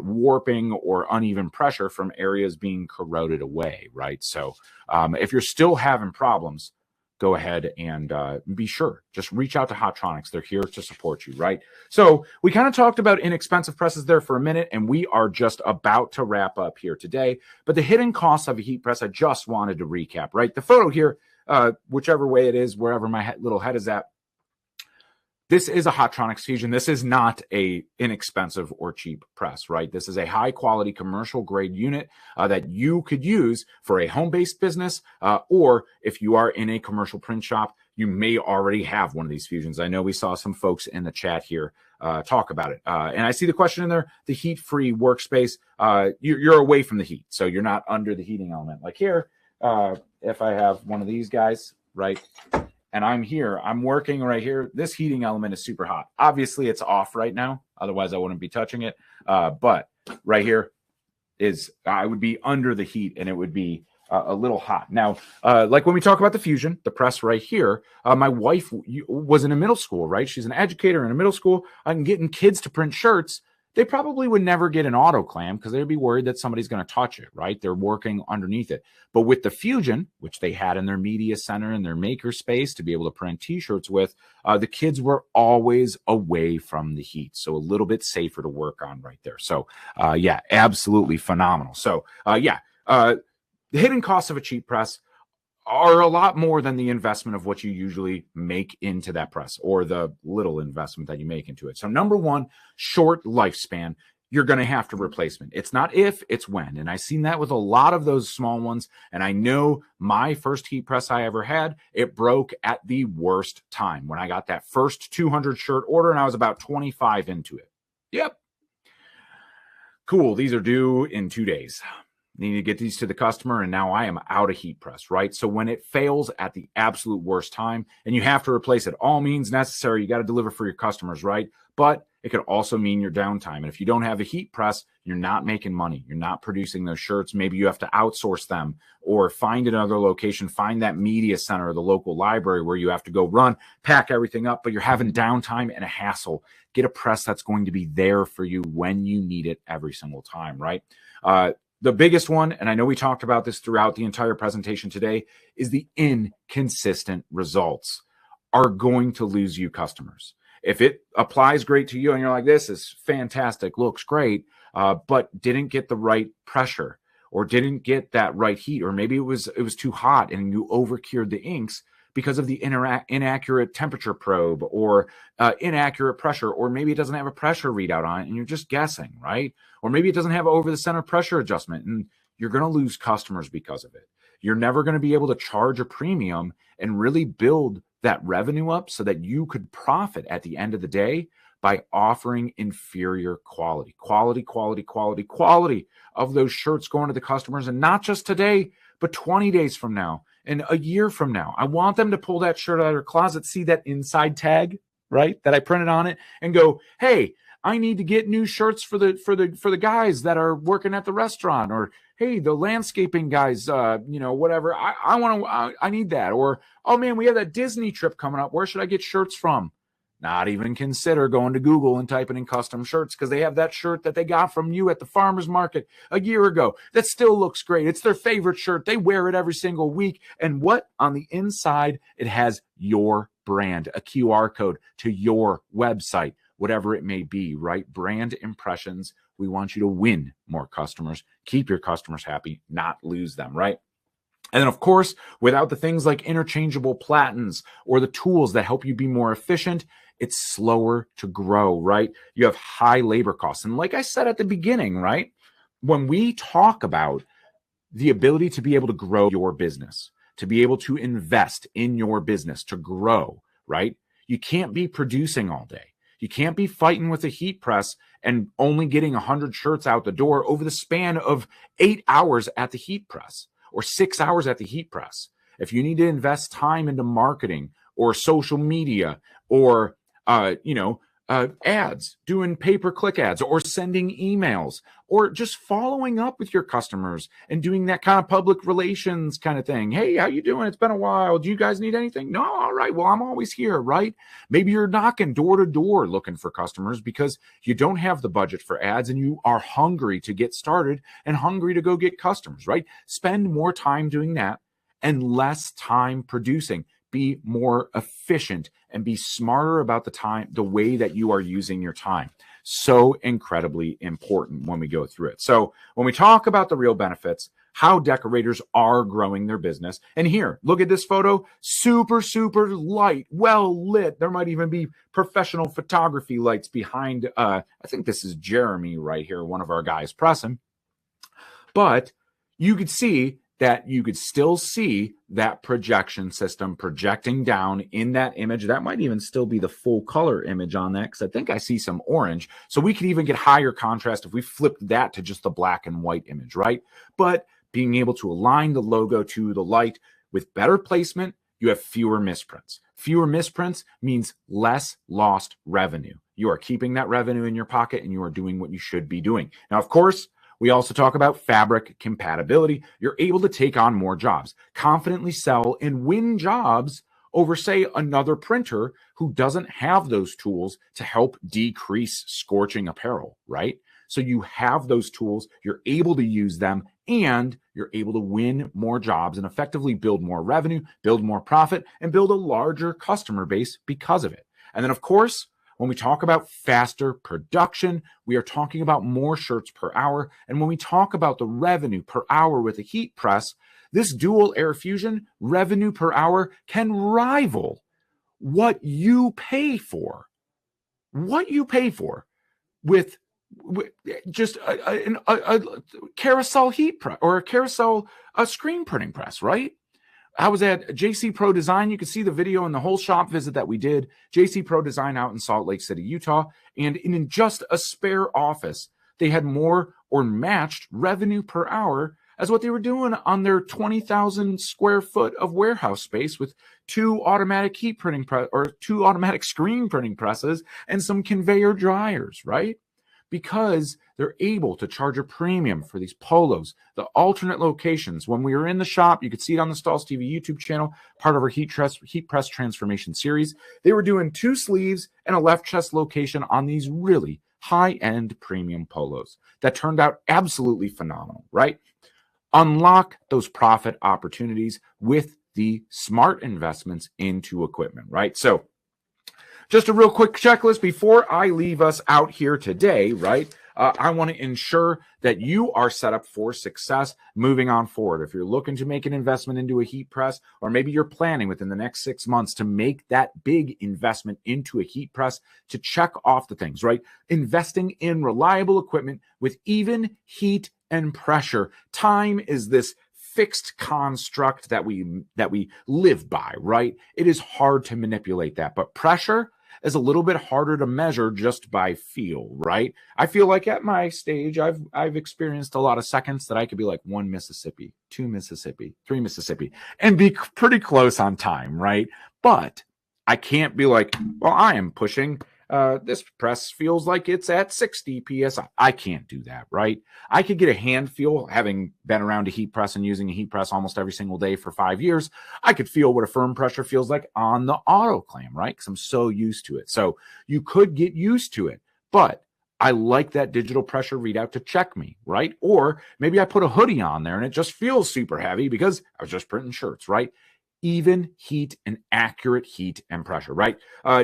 warping or uneven pressure from areas being corroded away, right? So if you're still having problems, go ahead and be sure. Just reach out to Hotronix. They're here to support you, right? So we kind of talked about inexpensive presses there for a minute, and we are just about to wrap up here today. But the hidden costs of a heat press, I just wanted to recap, right? The photo here, whichever way it is, wherever my little head is at, this is a Hotronix Fusion. This is not a inexpensive or cheap press, right? This is a high quality commercial grade unit that you could use for a home-based business, or if you are in a commercial print shop, you may already have one of these Fusions. I know we saw some folks in the chat here talk about it. And I see the question in there, the heat-free workspace, you're away from the heat, so you're not under the heating element. Like here, if I have one of these guys, right? and I'm here, I'm working right here. This heating element is super hot. Obviously it's off right now. Otherwise I wouldn't be touching it. But right here is, I would be under the heat and it would be a little hot. Now, like when we talk about the Fusion, the press right here, my wife was in a middle school, right? She's an educator in a middle school. I'm getting kids to print shirts. They probably would never get an autoclam because they'd be worried that somebody's going to touch it, right? They're working underneath it. But with the Fusion, which they had in their media center and their maker space to be able to print t-shirts with, the kids were always away from the heat. So a little bit safer to work on right there. So yeah, absolutely phenomenal. So the hidden costs of a cheap press are a lot more than the investment of what you usually make into that press, or the little investment that you make into it. So number one, short lifespan. You're going to have to replacement. It's not if, it's when. And I've seen that with a lot of those small ones. And I know my first heat press I ever had, it broke at the worst time when I got that first 200 shirt order and I was about 25 into it. Yep. Cool. These are due in 2 days. Need to get these to the customer, and now I am out of heat press, right? So when it fails at the absolute worst time and you have to replace it, all means necessary, you got to deliver for your customers, right? But it could also mean your downtime. And if you don't have a heat press, you're not making money. You're not producing those shirts. Maybe you have to outsource them or find another location, find that media center or the local library where you have to go run, pack everything up, but you're having downtime and a hassle. Get a press that's going to be there for you when you need it every single time, right? The biggest one, and I know we talked about this throughout the entire presentation today, is the inconsistent results are going to lose you customers. If it applies great to you and you're like, this is fantastic, looks great, but didn't get the right pressure or didn't get that right heat, or maybe it was too hot and you over-cured the inks because of the inaccurate temperature probe or inaccurate pressure, or maybe it doesn't have a pressure readout on it and you're just guessing, right? Or maybe it doesn't have over-the-center pressure adjustment and you're going to lose customers because of it. You're never going to be able to charge a premium and really build that revenue up so that you could profit at the end of the day by offering inferior quality of those shirts going to the customers. And not just today, but 20 days from now and a year from now. I want them to pull that shirt out of their closet, see that inside tag, right, that I printed on it, and go, hey, I need to get new shirts for the guys that are working at the restaurant, or hey, the landscaping guys, whatever. I need that. Or, oh man, we have that Disney trip coming up. Where should I get shirts from? Not even consider going to Google and typing in custom shirts, because they have that shirt that they got from you at the farmer's market a year ago that still looks great. It's their favorite shirt. They wear it every single week. And what? On the inside, it has your brand, a QR code to your website, whatever it may be, right? Brand impressions. We want you to win more customers, keep your customers happy, not lose them, right? And then, of course, without the things like interchangeable Platens or the tools that help you be more efficient, it's slower to grow, right? You have high labor costs. And like I said at the beginning, right, when we talk about the ability to be able to grow your business, to be able to invest in your business, to grow, right, you can't be producing all day. You can't be fighting with a heat press and only getting 100 shirts out the door over the span of 8 hours at the heat press or 6 hours at the heat press. If you need to invest time into marketing or social media or, ads, doing pay-per-click ads or sending emails or just following up with your customers and doing that kind of public relations kind of thing. Hey, how you doing? It's been a while. Do you guys need anything? No? All right. Well, I'm always here, right? Maybe you're knocking door to door looking for customers because you don't have the budget for ads and you are hungry to get started and hungry to go get customers, right? Spend more time doing that and less time producing. Be more efficient and be smarter about the way that you are using your time. So incredibly important when we go through it. So when we talk about the real benefits, how decorators are growing their business. And here, look at this photo, super, super light, well lit. There might even be professional photography lights behind. I think this is Jeremy right here, one of our guys pressing. But you could see that you could still see that projection system projecting down in that image. That might even still be the full color image on that, because I think I see some orange. So we could even get higher contrast if we flipped that to just the black and white image, right? But being able to align the logo to the light with better placement you have fewer misprints. Fewer misprints means less lost revenue. You are keeping that revenue in your pocket and you are doing what you should be doing. Now, of course, we also talk about fabric compatibility. You're able to take on more jobs, confidently sell and win jobs over, say, another printer who doesn't have those tools to help decrease scorching apparel, right? So you have those tools, you're able to use them, and you're able to win more jobs and effectively build more revenue, build more profit, and build a larger customer base because of it. And then, of course, when we talk about faster production, we are talking about more shirts per hour. And when we talk about the revenue per hour with a heat press, this dual air fusion revenue per hour can rival what you pay for. What you pay for with just a carousel heat press or a carousel screen printing press, right? I was at JC Pro Design. You can see the video and the whole shop visit that we did. JC Pro Design out in Salt Lake City, Utah. And in just a spare office, they had more or matched revenue per hour as what they were doing on their 20,000 square foot of warehouse space with two automatic heat printing press or two automatic screen printing presses and some conveyor dryers, right? Because they're able to charge a premium for these polos, the alternate locations. When we were in the shop, you could see it on the Stahls TV YouTube channel, part of our heat press transformation series. They were doing 2 sleeves and a left chest location on these really high-end premium polos that turned out absolutely phenomenal, right? Unlock those profit opportunities with the smart investments into equipment, right? So just a real quick checklist before I leave us out here today, right? I want to ensure that you are set up for success moving on forward. If you're looking to make an investment into a heat press, or maybe you're planning within the next 6 months to make that big investment into a heat press, to check off the things, right? Investing in reliable equipment with even heat and pressure. Time is this fixed construct that we live by, right? It is hard to manipulate that, but pressure is a little bit harder to measure just by feel, right? I feel like at my stage, I've experienced a lot of seconds that I could be like 1 Mississippi, 2 Mississippi, 3 Mississippi, and be pretty close on time, right? But I can't be like, well, I am pushing. This press feels like it's at 60 PSI. I can't do that, right? I could get a hand feel, having been around a heat press and using a heat press almost every single day for 5 years. I could feel what a firm pressure feels like on the autoclave, right? Because I'm so used to it. So you could get used to it, but I like that digital pressure readout to check me, right? Or maybe I put a hoodie on there and it just feels super heavy because I was just printing shirts, right? Even heat and accurate heat and pressure, right?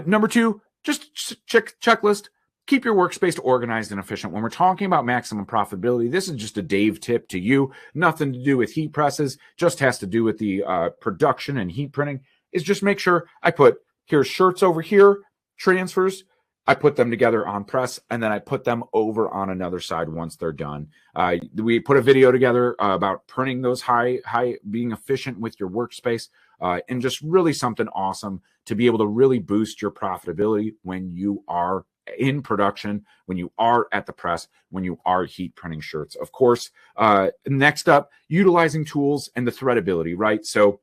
Number 2, just checklist. Keep your workspace organized and efficient. When we're talking about maximum profitability, this is just a Dave tip to you. Nothing to do with heat presses, just has to do with the production and heat printing. Is just make sure I put here's shirts over here, transfers. I put them together on press, and then I put them over on another side once they're done. We put a video together about printing those being efficient with your workspace, and just really something awesome to be able to really boost your profitability when you are in production, when you are at the press, when you are heat printing shirts. Of course, next up, utilizing tools and the threadability, right? So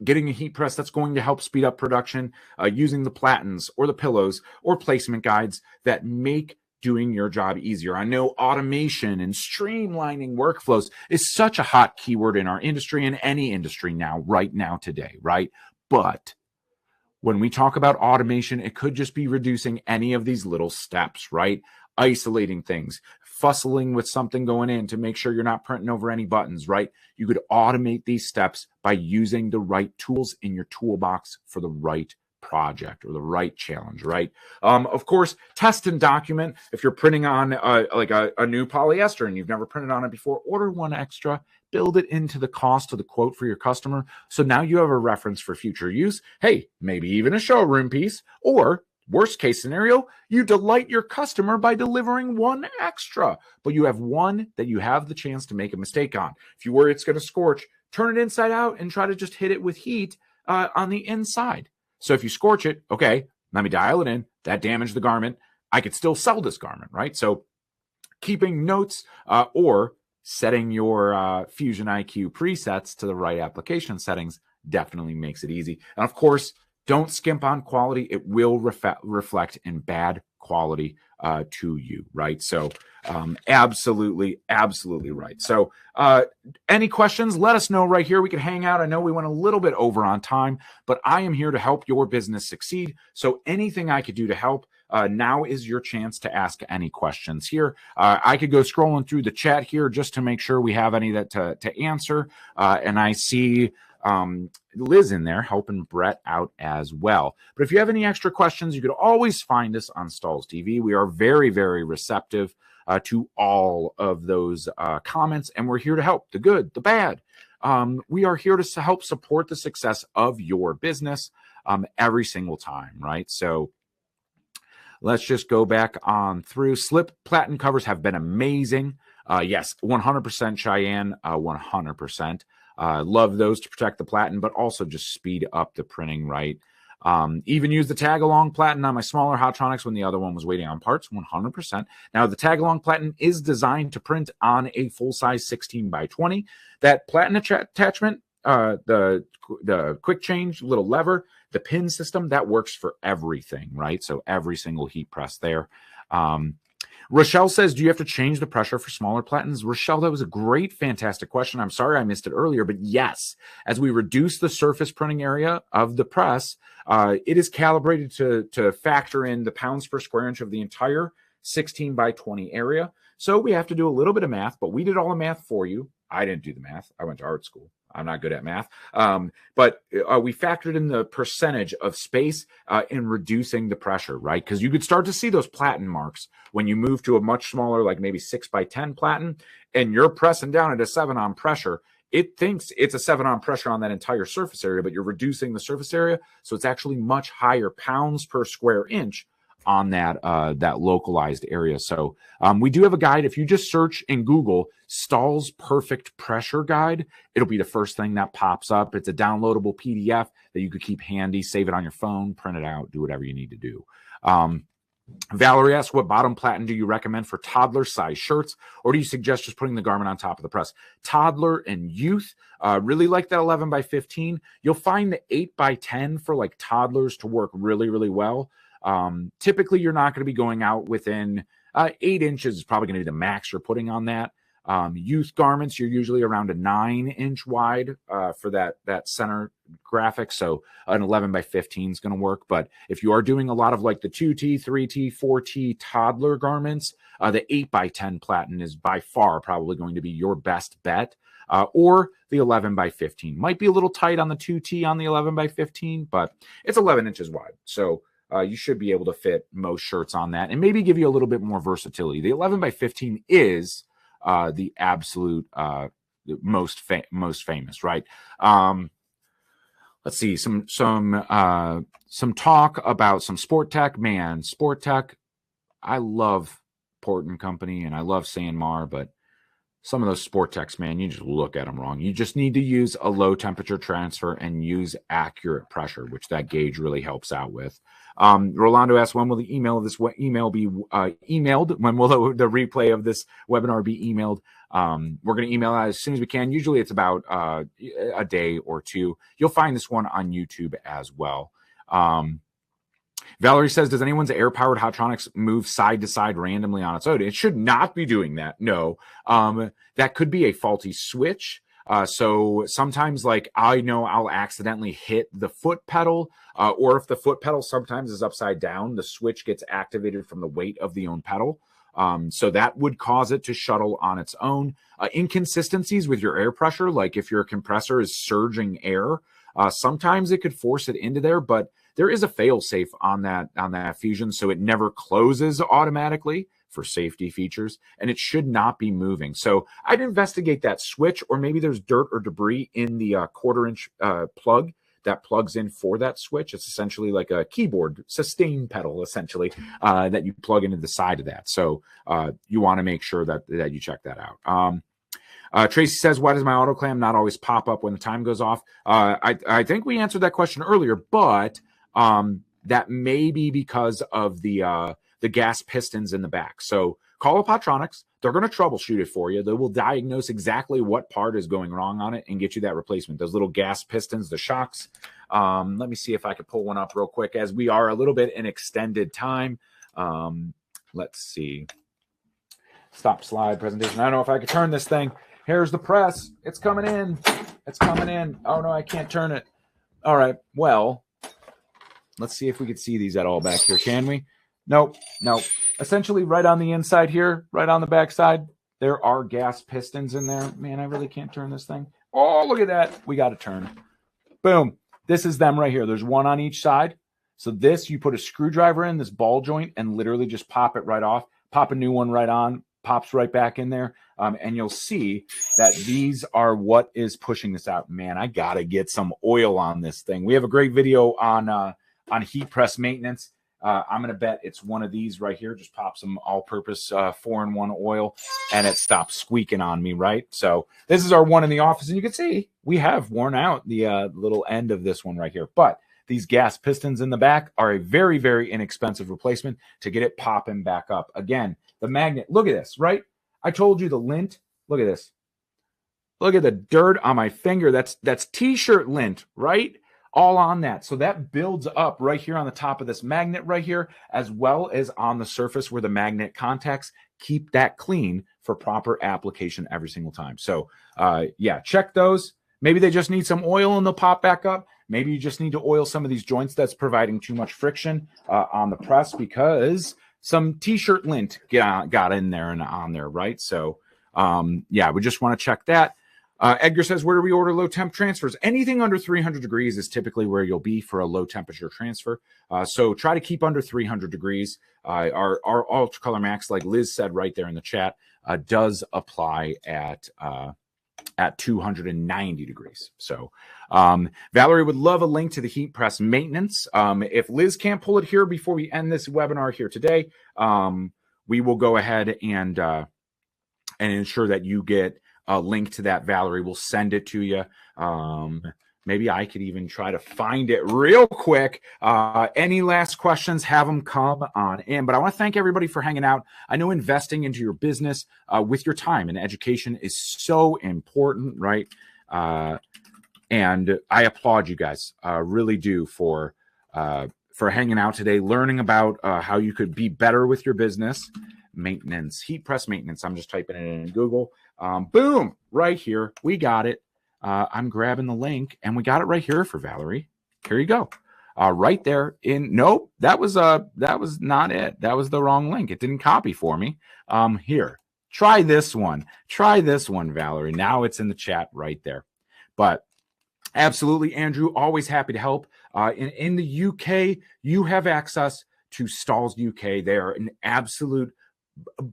getting a heat press that's going to help speed up production, using the Platens or the pillows or placement guides that make doing your job easier. I know automation and streamlining workflows is such a hot keyword in our industry and any industry now, right now, today, right? But when we talk about automation, it could just be reducing any of these little steps, right? Isolating things, fussling with something going in to make sure you're not printing over any buttons, right? You could automate these steps by using the right tools in your toolbox for the right project or the right challenge, right? Of course, test and document. If you're printing on like a new polyester and you've never printed on it before, order one extra, build it into the cost of the quote for your customer. So now you have a reference for future use. Hey, maybe even a showroom piece, or worst case scenario, you delight your customer by delivering one extra, but you have one that you have the chance to make a mistake on. If you worry it's going to scorch, turn it inside out and try to just hit it with heat on the inside. So if you scorch it, okay, let me dial it in. That damaged the garment. I could still sell this garment, right? So keeping notes or setting your Fusion IQ presets to the right application settings definitely makes it easy. And of course, don't skimp on quality. It will reflect in bad quality to you, right? So absolutely right. So any questions, let us know right here. We can hang out. I know we went a little bit over on time, but I am here to help your business succeed. So anything I could do to help, now is your chance to ask any questions here. I could go scrolling through the chat here just to make sure we have any that to answer. And I see Liz in there helping Brett out as well. But if you have any extra questions, you could always find us on Stahls TV. We are very, very receptive to all of those comments, and we're here to help, the good, the bad. We are here to help support the success of your business every single time, right? So let's just go back on through. Slip platen covers have been amazing. Yes, 100% Cheyenne, 100%. Love those to protect the platen, but also just speed up the printing, right? Even use the tag-along platen on my smaller Hotronix when the other one was waiting on parts, 100%. Now, the tag-along platen is designed to print on a full-size 16 by 20. That platen attachment, the quick change little lever, the pin system, that works for everything, right? So every single heat press there. Rochelle says, do you have to change the pressure for smaller platens? Rochelle, that was a great, fantastic question. I'm sorry I missed it earlier, but yes, as we reduce the surface printing area of the press, it is calibrated to factor in the pounds per square inch of the entire 16 by 20 area. So we have to do a little bit of math, but we did all the math for you. I didn't do the math. I went to art school. I'm not good at math. But we factored in the percentage of space in reducing the pressure, right? Because you could start to see those platen marks when you move to a much smaller, like maybe 6 by 10 platen, and you're pressing down at a 7 on pressure. It thinks it's a 7 on pressure on that entire surface area, but you're reducing the surface area. So it's actually much higher pounds per square inch on that that localized area. So we do have a guide. If you just search in Google Stahls Perfect Pressure Guide, it'll be the first thing that pops up. It's a downloadable PDF that you could keep handy, save it on your phone, print it out, do whatever you need to do. Valerie asks, what bottom platen do you recommend for toddler size shirts, or do you suggest just putting the garment on top of the press? Toddler and youth really like that 11 by 15. You'll find the 8 by 10 for like toddlers to work really, really well. Typically, you're not going to be going out within 8 inches is probably going to be the max you're putting on that. Youth garments, you're usually around a 9-inch wide for that center graphic. So an 11 by 15 is going to work. But if you are doing a lot of like the 2T, 3T, 4T toddler garments, the 8 by 10 platen is by far probably going to be your best bet. Or the 11 by 15 might be a little tight on the 2T on the 11 by 15, but it's 11 inches wide. So you should be able to fit most shirts on that and maybe give you a little bit more versatility. The 11 by 15 is the absolute most famous, right? Let's see some talk about some Sport Tech. Man, Sport Tech, I love Port and Company and I love Sanmar, but some of those Sport Techs, man, you just look at them wrong. You just need to use a low temperature transfer and use accurate pressure, which that gauge really helps out with. Rolando asks, when will the email of this email be emailed? When will the replay of this webinar be emailed? We're going to email it as soon as we can. Usually it's about a day or two. You'll find this one on YouTube as well. Valerie says, does anyone's air-powered Hotronix move side to side randomly on its own? It should not be doing that. No. That could be a faulty switch. So sometimes, like, I know I'll accidentally hit the foot pedal, or if the foot pedal sometimes is upside down, the switch gets activated from the weight of the own pedal. So that would cause it to shuttle on its own. Inconsistencies with your air pressure, like if your compressor is surging air, sometimes it could force it into there, but there is a fail-safe on that fusion, so it never closes automatically for safety features, and it should not be moving. So I'd investigate that switch, or maybe there's dirt or debris in the quarter-inch plug that plugs in for that switch. It's essentially like a keyboard sustain pedal, essentially, that you plug into the side of that. So you want to make sure that you check that out. Tracy says, why does my auto clam not always pop up when the time goes off? I think we answered that question earlier, but that may be because of the gas pistons in the back. So call up Hotronix. They're going to troubleshoot it for you. They will diagnose exactly what part is going wrong on it and get you that replacement. Those little gas pistons, the shocks. Let me see if I can pull one up real quick as we are a little bit in extended time. Let's see. Stop slide presentation. I don't know if I can turn this thing. Here's the press. It's coming in. It's coming in. Oh, no, I can't turn it. All right. Well, let's see if we can see these at all back here. Can we? Nope. Nope. Essentially, right on the inside here, right on the back side, there are gas pistons in there. Man, I really can't turn this thing. Oh, look at that. We got to turn. Boom. This is them right here. There's one on each side. So this, you put a screwdriver in this ball joint and literally just pop it right off. Pop a new one right on. Pops right back in there. And you'll see that these are what is pushing this out. Man, I got to get some oil on this thing. We have a great video on heat press maintenance. I'm going to bet it's one of these right here. Just pop some all-purpose 4-in-1 oil, and it stops squeaking on me, right? So this is our one in the office, and you can see we have worn out the little end of this one right here. But these gas pistons in the back are a very, very inexpensive replacement to get it popping back up. Again, the magnet, look at this, right? I told you the lint. Look at this. Look at the dirt on my finger. That's t-shirt lint, right? All on that. So that builds up right here on the top of this magnet right here, as well as on the surface where the magnet contacts. Keep that clean for proper application every single time. So yeah, check those. Maybe they just need some oil and they'll pop back up. Maybe you just need to oil some of these joints that's providing too much friction on the press because some t-shirt lint got in there and on there, right? So yeah, we just want to check that. Edgar says, where do we order low temp transfers? Anything under 300 degrees is typically where you'll be for a low temperature transfer. So try to keep under 300 degrees. Our Ultra Color Max, like Liz said right there in the chat, does apply at 290 degrees. So Valerie would love a link to the heat press maintenance. If Liz can't pull it here before we end this webinar here today, we will go ahead and ensure that you get a link to that. Valerie will send it to you. Maybe I could even try to find it real quick. Any last questions, have them come on in. But I want to thank everybody for hanging out. I know investing into your business with your time and education is so important, right? And I applaud you guys, really do, for hanging out today, learning about how you could be better with your business. Maintenance, heat press maintenance. I'm just typing it in Google. Boom, right here. We got it. I'm grabbing the link and we got it right here for Valerie. Here you go. Right there in, nope, that was not it. That was the wrong link. It didn't copy for me. Here, try this one. Try this one, Valerie. Now it's in the chat right there. But absolutely, Andrew, always happy to help. In the UK, you have access to Stahls UK. They are an absolute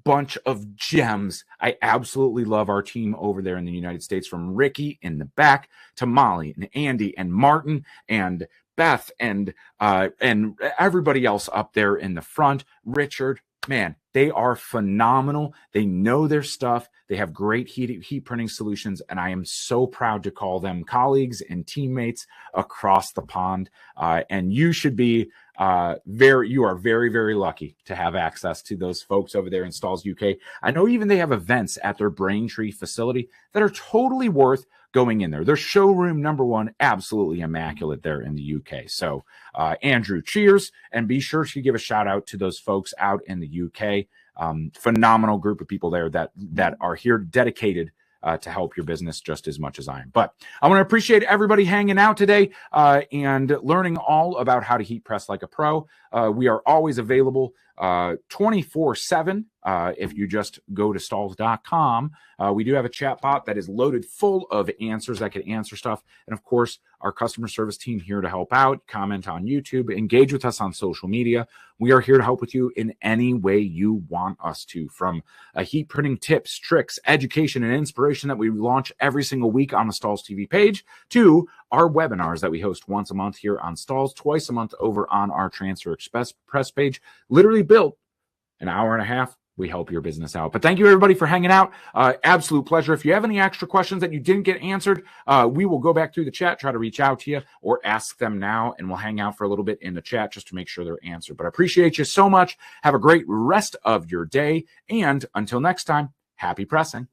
bunch of gems. I absolutely love our team over there in the United States, from Ricky in the back to Molly and Andy and Martin and Beth and everybody else up there in the front. Richard, man, they are phenomenal. They know their stuff. They have great heat printing solutions, and I am so proud to call them colleagues and teammates across the pond. And you should be you are very, very lucky to have access to those folks over there in Stahls UK. I know even they have events at their Braintree facility that are totally worth going in there. Their showroom #1, absolutely immaculate there in the UK. So Andrew, cheers, and be sure to give a shout out to those folks out in the UK. Phenomenal group of people there that are here dedicated to help your business just as much as I am. But I want to appreciate everybody hanging out today and learning all about how to heat press like a pro. We are always available 24/7. If you just go to Stahls.com, we do have a chat bot that is loaded full of answers that can answer stuff. And of course, our customer service team here to help out, comment on YouTube, engage with us on social media. We are here to help with you in any way you want us to, from heat printing tips, tricks, education, and inspiration that we launch every single week on the Stahls TV page, to our webinars that we host once a month here on Stahls, twice a month over on our Transfer Express press page, literally built an hour and a half we help your business out. But thank you, everybody, for hanging out. Absolute pleasure. If you have any extra questions that you didn't get answered, we will go back through the chat, try to reach out to you, or ask them now, and we'll hang out for a little bit in the chat just to make sure they're answered. But I appreciate you so much. Have a great rest of your day. And until next time, happy pressing.